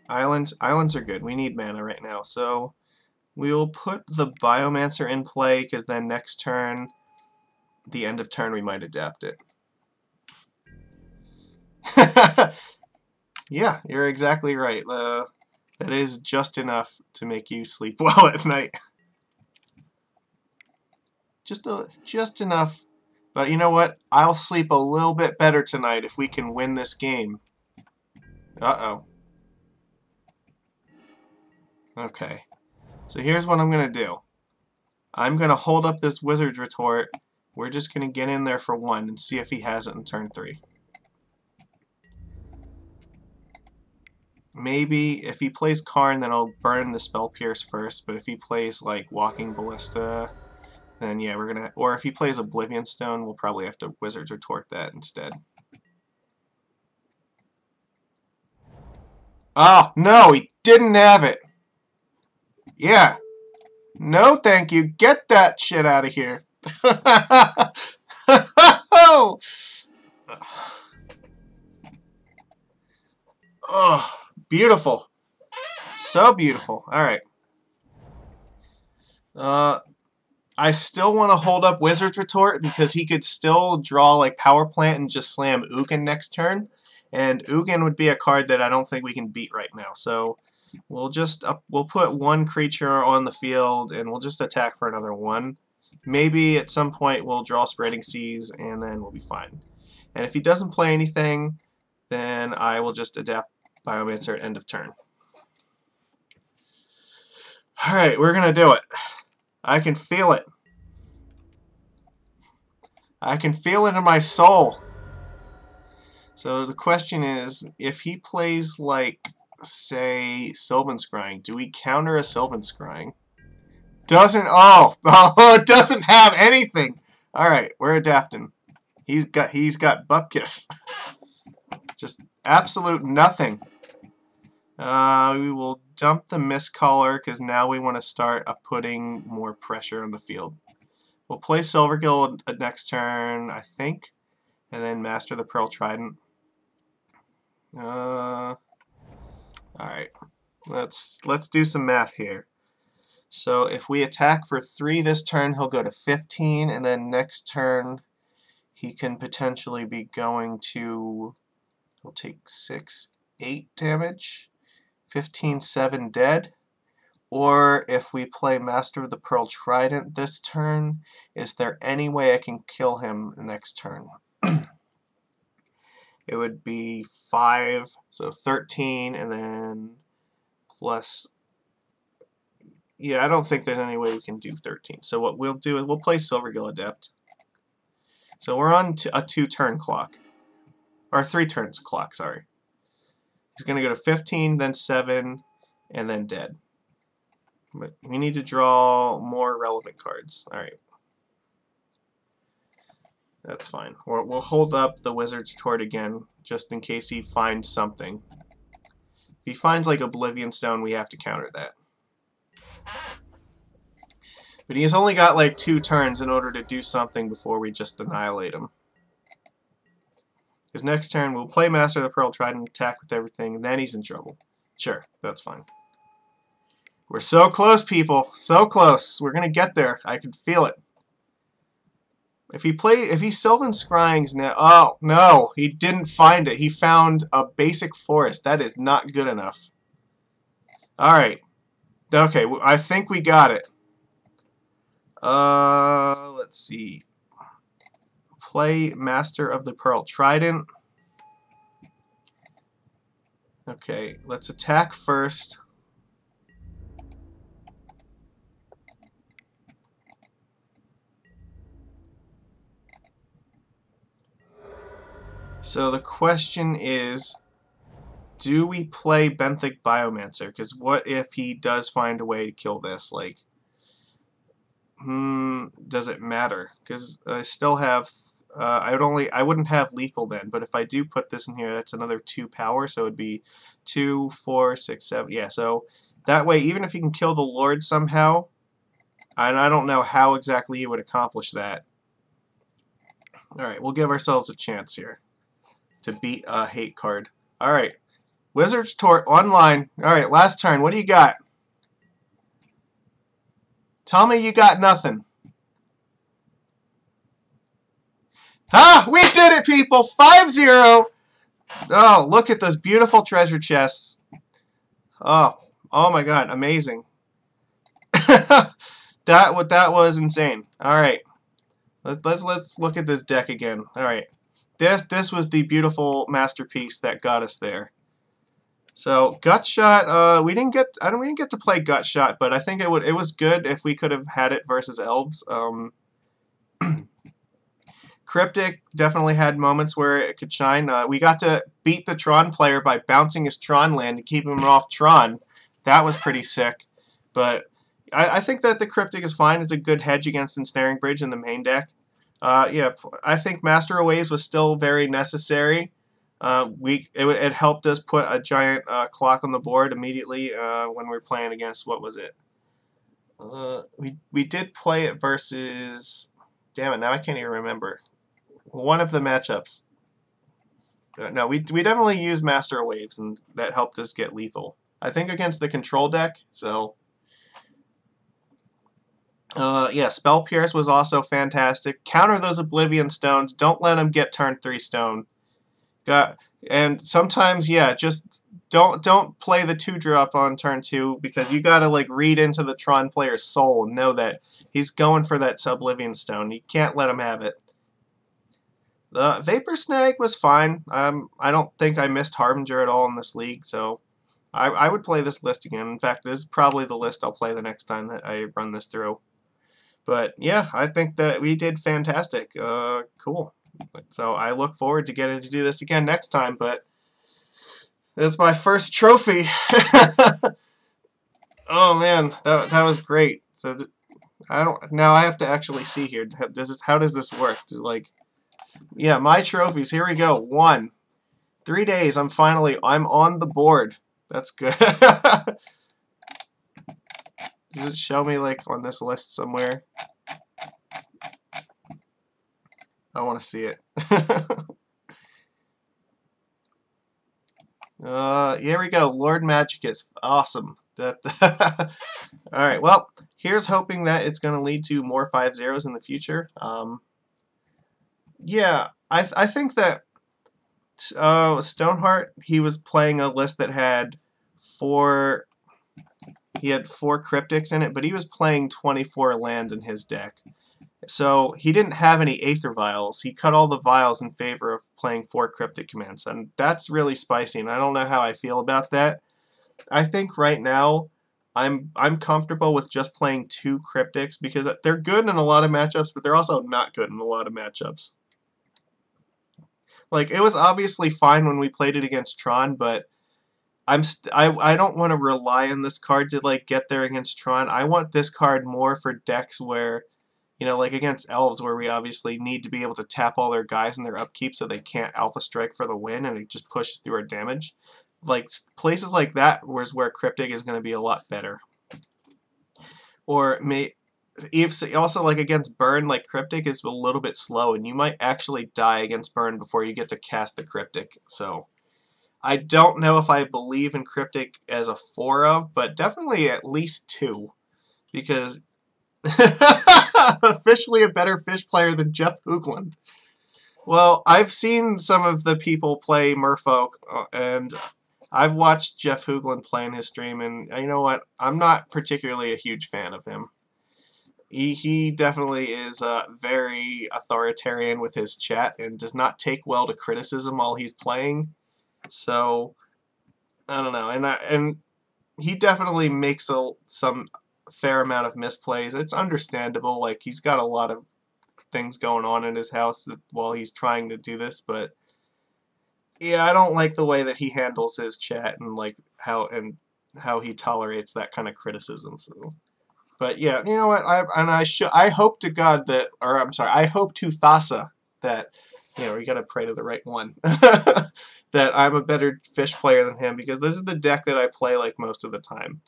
Islands. Islands are good. We need mana right now. So we will put the Biomancer in play, because then next turn, the end of turn, we might adapt it. Yeah, you're exactly right. That is just enough to make you sleep well at night. Just enough. But you know what? I'll sleep a little bit better tonight if we can win this game. Uh-oh. Okay. So here's what I'm going to do. I'm going to hold up this Wizard's Retort. We're just going to get in there for 1 and see if he has it in turn 3. Maybe if he plays Karn, then I'll burn the Spell Pierce first, but if he plays like Walking Ballista, then yeah, we're gonna, or if he plays Oblivion Stone, we'll probably have to Wizard's Retort that instead. Oh, no, he didn't have it. Yeah. No, thank you. Get that shit out of here. Oh, beautiful. So beautiful. Alright. I still want to hold up Wizard's Retort because he could still draw like Power Plant and just slam Ugin next turn. And Ugin would be a card that I don't think we can beat right now. So we'll just we'll put 1 creature on the field and we'll just attack for another 1. Maybe at some point we'll draw Spreading Seas and then we'll be fine. And if he doesn't play anything, then I will just adapt Biomancer at end of turn. Alright, we're gonna do it. I can feel it. I can feel it in my soul. So the question is, if he plays like, say, Sylvan Scrying, do we counter a Sylvan Scrying? Doesn't, oh, it doesn't have anything. Alright, we're adapting. He's got Bupkis. Just absolute nothing. We will dump the Mistcaller because now we want to start putting more pressure on the field. We'll play Silvergill next turn, I think, and then Master the Pearl Trident. Alright, let's do some math here. So if we attack for 3 this turn, he'll go to 15, and then next turn he can potentially be going to, he'll take 6, 8 damage, 15, 7 dead. Or if we play Master of the Pearl Trident this turn, is there any way I can kill him the next turn? It would be 5, so 13, and then plus... Yeah, I don't think there's any way we can do 13. So what we'll do is we'll play Silvergill Adept. So we're on a 2-turn clock. Or 3 turns clock, sorry. He's going to go to 15, then 7, and then dead. But we need to draw more relevant cards. Alright. That's fine. We'll hold up the Wizard's Retort again, just in case he finds something. If he finds like Oblivion Stone, we have to counter that. But he's only got like 2 turns in order to do something before we just annihilate him. His next turn, we'll play Master of the Pearl, try and attack with everything, and then he's in trouble. Sure, that's fine. We're so close, people. So close. We're gonna get there. I can feel it. If he's Sylvan Scrying's now... Oh, no. He didn't find it. He found a basic forest. That is not good enough. Alright. Okay, I think we got it. Let's see. Play Master of the Pearl Trident. Okay, let's attack first. So the question is, do we play Benthic Biomancer? Because what if he does find a way to kill this? Like, does it matter? Because I still have, I wouldn't have lethal then, but if I do put this in here, that's another 2 power, so it'd be 2, 4, 6, 7, yeah, so that way, even if he can kill the Lord somehow, and I don't know how exactly he would accomplish that. Alright, we'll give ourselves a chance here to beat a hate card. Alright, Wizard's Retort online. Alright, last turn, what do you got? Tell me you got nothing. Ah, we did it, people! 5-0! Oh, look at those beautiful treasure chests. Oh my god, amazing. That was insane. Alright. Let's look at this deck again. Alright. This was the beautiful masterpiece that got us there. So Gutshot, we didn't get to play Gutshot, but I think it was good if we could have had it versus elves. Cryptic definitely had moments where it could shine. We got to beat the Tron player by bouncing his Tron land to keep him off Tron. That was pretty sick. But I think that the Cryptic is fine. It's a good hedge against Ensnaring Bridge in the main deck. Yeah, I think Master of Waves was still very necessary. It helped us put a giant clock on the board immediately when we were playing against, what was it? We did play it versus... Damn it, now I can't even remember. One of the matchups. No, we definitely used Master of Waves, and that helped us get lethal. I think against the control deck, so... yeah, Spell Pierce was also fantastic. Counter those Oblivion Stones. Don't let them get turn 3 stone. And sometimes, yeah, just don't play the 2-drop on turn 2 because you gotta like read into the Tron player's soul and know that he's going for that Oblivion Stone. You can't let him have it. The Vapor Snag was fine. I don't think I missed Harbinger at all in this league, so I would play this list again. In fact, this is probably the list I'll play the next time that I run this through. But yeah, I think that we did fantastic. Cool. So I look forward to getting to do this again next time, but this is my first trophy. Oh man, that was great. So now I have to actually see here. How does this work? Like, yeah, my trophies. Here we go. 1. 3 days. I'm on the board. That's good. Does it show me like on this list somewhere? I want to see it. Here we go. Lord Magicus. Awesome. Alright, well, here's hoping that it's going to lead to more 5-0s in the future. Yeah, I think that Stoneheart, he was playing a list that had 4 cryptics in it, but he was playing 24 lands in his deck. So he didn't have any Aether Vials. He cut all the vials in favor of playing 4 cryptic commands, and that's really spicy, and I don't know how I feel about that. I think right now I'm comfortable with just playing 2 cryptics because they're good in a lot of matchups, but they're also not good in a lot of matchups. Like, it was obviously fine when we played it against Tron, but I don't want to rely on this card to like get there against Tron. I want this card more for decks where, you know, like against Elves, where we obviously need to be able to tap all their guys in their upkeep so they can't Alpha Strike for the win, and it just pushes through our damage. Like, places like that is where Cryptic is going to be a lot better. Or also, like, against Burn, like, Cryptic is a little bit slow, and you might actually die against Burn before you get to cast the Cryptic. So, I don't know if I believe in Cryptic as a 4 of, but definitely at least 2. Because officially a better Fish player than Jeff Hoogland. Well, I've seen some of the people play Merfolk, and I've watched Jeff Hoogland play in his stream, and you know what? I'm not particularly a huge fan of him. He definitely is very authoritarian with his chat and does not take well to criticism while he's playing. So, I don't know. And he definitely makes some fair amount of misplays. It's understandable. Like, he's got a lot of things going on in his house while he's trying to do this, but yeah, I don't like the way that he handles his chat and like how he tolerates that kind of criticism. So, but yeah, you know what? I hope to God that, or I'm sorry, I hope to Thassa that, you know, you gotta pray to the right one. That I'm a better Fish player than him, because this is the deck that I play like most of the time.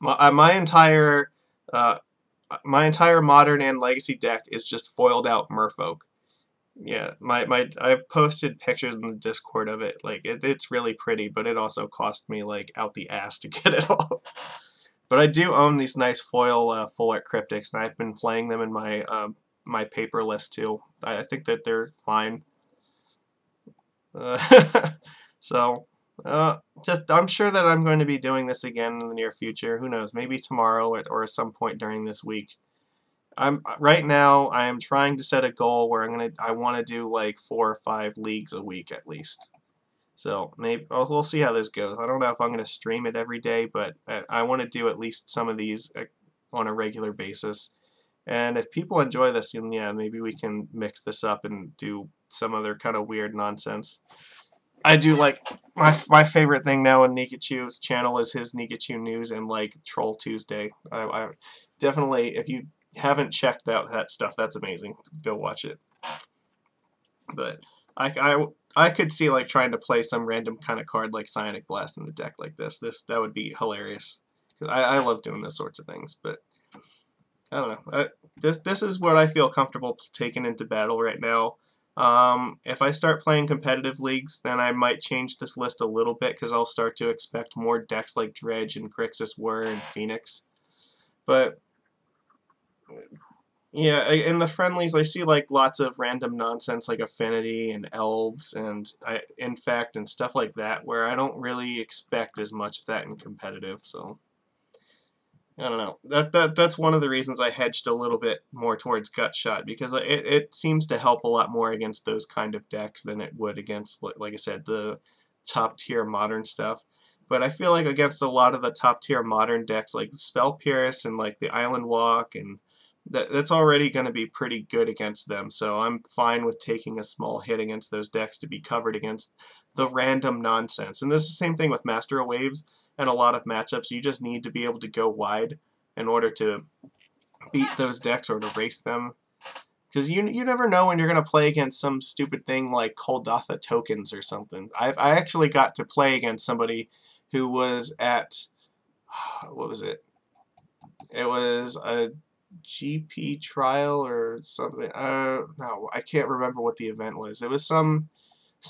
My entire Modern and Legacy deck is just foiled out Merfolk. Yeah, I've posted pictures in the Discord of it. Like, it's really pretty, but it also cost me like out the ass to get it all. But I do own these nice foil full art cryptics, and I've been playing them in my my paper list too. I think that they're fine. So, I'm sure that I'm going to be doing this again in the near future. Who knows? Maybe tomorrow or at some point during this week. Right now I am trying to set a goal where I want to do like 4 or 5 leagues a week at least. So maybe we'll see how this goes. I don't know if I'm going to stream it every day, but I want to do at least some of these on a regular basis. And if people enjoy this, then yeah, maybe we can mix this up and do some other kind of weird nonsense. I do like my favorite thing now on Nikachu's channel is his Nikachu news and like Troll Tuesday. I definitely, if you haven't checked out that stuff, that's amazing. Go watch it. But I could see like trying to play some random kind of card like Psionic Blast in the deck like this. That would be hilarious. I love doing those sorts of things, but I don't know. This is what I feel comfortable taking into battle right now. If I start playing competitive leagues, then I might change this list a little bit, because I'll start to expect more decks like Dredge and Grixis Whir and Phoenix. But yeah, in the friendlies, I see like lots of random nonsense like Affinity and Elves and Infect and stuff like that, where I don't really expect as much of that in competitive. So I don't know. That's one of the reasons I hedged a little bit more towards Gutshot, because it seems to help a lot more against those kind of decks than it would against, like I said, the top tier Modern stuff. But I feel like against a lot of the top tier Modern decks, like Spell Pierce and like the Island Walk, and that's already going to be pretty good against them. So I'm fine with taking a small hit against those decks to be covered against the random nonsense. And this is the same thing with Master of Waves and a lot of matchups. You just need to be able to go wide in order to beat those decks or to race them. Because you never know when you're going to play against some stupid thing like Koldatha tokens or something. I actually got to play against somebody who was at, what was it? It was a GP trial or something. No, I can't remember what the event was. It was some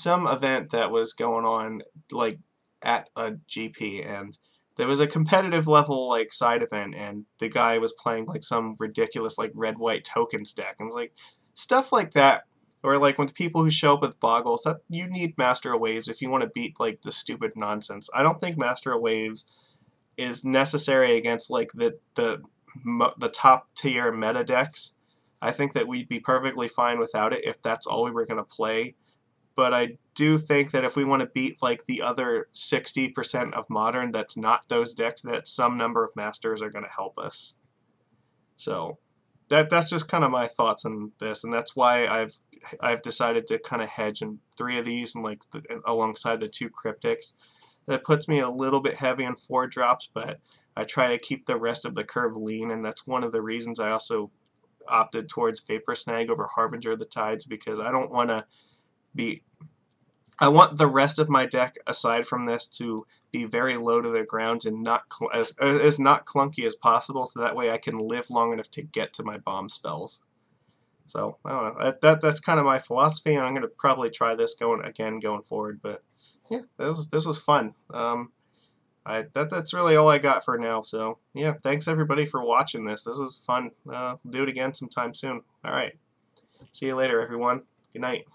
event that was going on like at a GP, and there was a competitive level like side event, and the guy was playing like some ridiculous like red white tokens deck, and it was like stuff like that. Or like with people who show up with boggles, that you need Master of Waves if you want to beat like the stupid nonsense. I don't think Master of Waves is necessary against like the top tier meta decks. I think that we'd be perfectly fine without it if that's all we were going to play. But I do think that if we want to beat like the other 60% of Modern that's not those decks, that some number of Masters are going to help us. So that's just kind of my thoughts on this, and that's why I've decided to kind of hedge in 3 of these and like alongside the 2 Cryptics. That puts me a little bit heavy on 4 drops, but I try to keep the rest of the curve lean, and that's one of the reasons I also opted towards Vapor Snag over Harbinger of the Tides, because I don't want to be... I want the rest of my deck, aside from this, to be very low to the ground and not as not clunky as possible, so that way I can live long enough to get to my bomb spells. So, I don't know. That's kind of my philosophy, and I'm going to probably try this going forward, but yeah, this was fun. That's really all I got for now. So yeah, thanks everybody for watching this. This was fun. Do it again sometime soon. All right, see you later, everyone. Good night.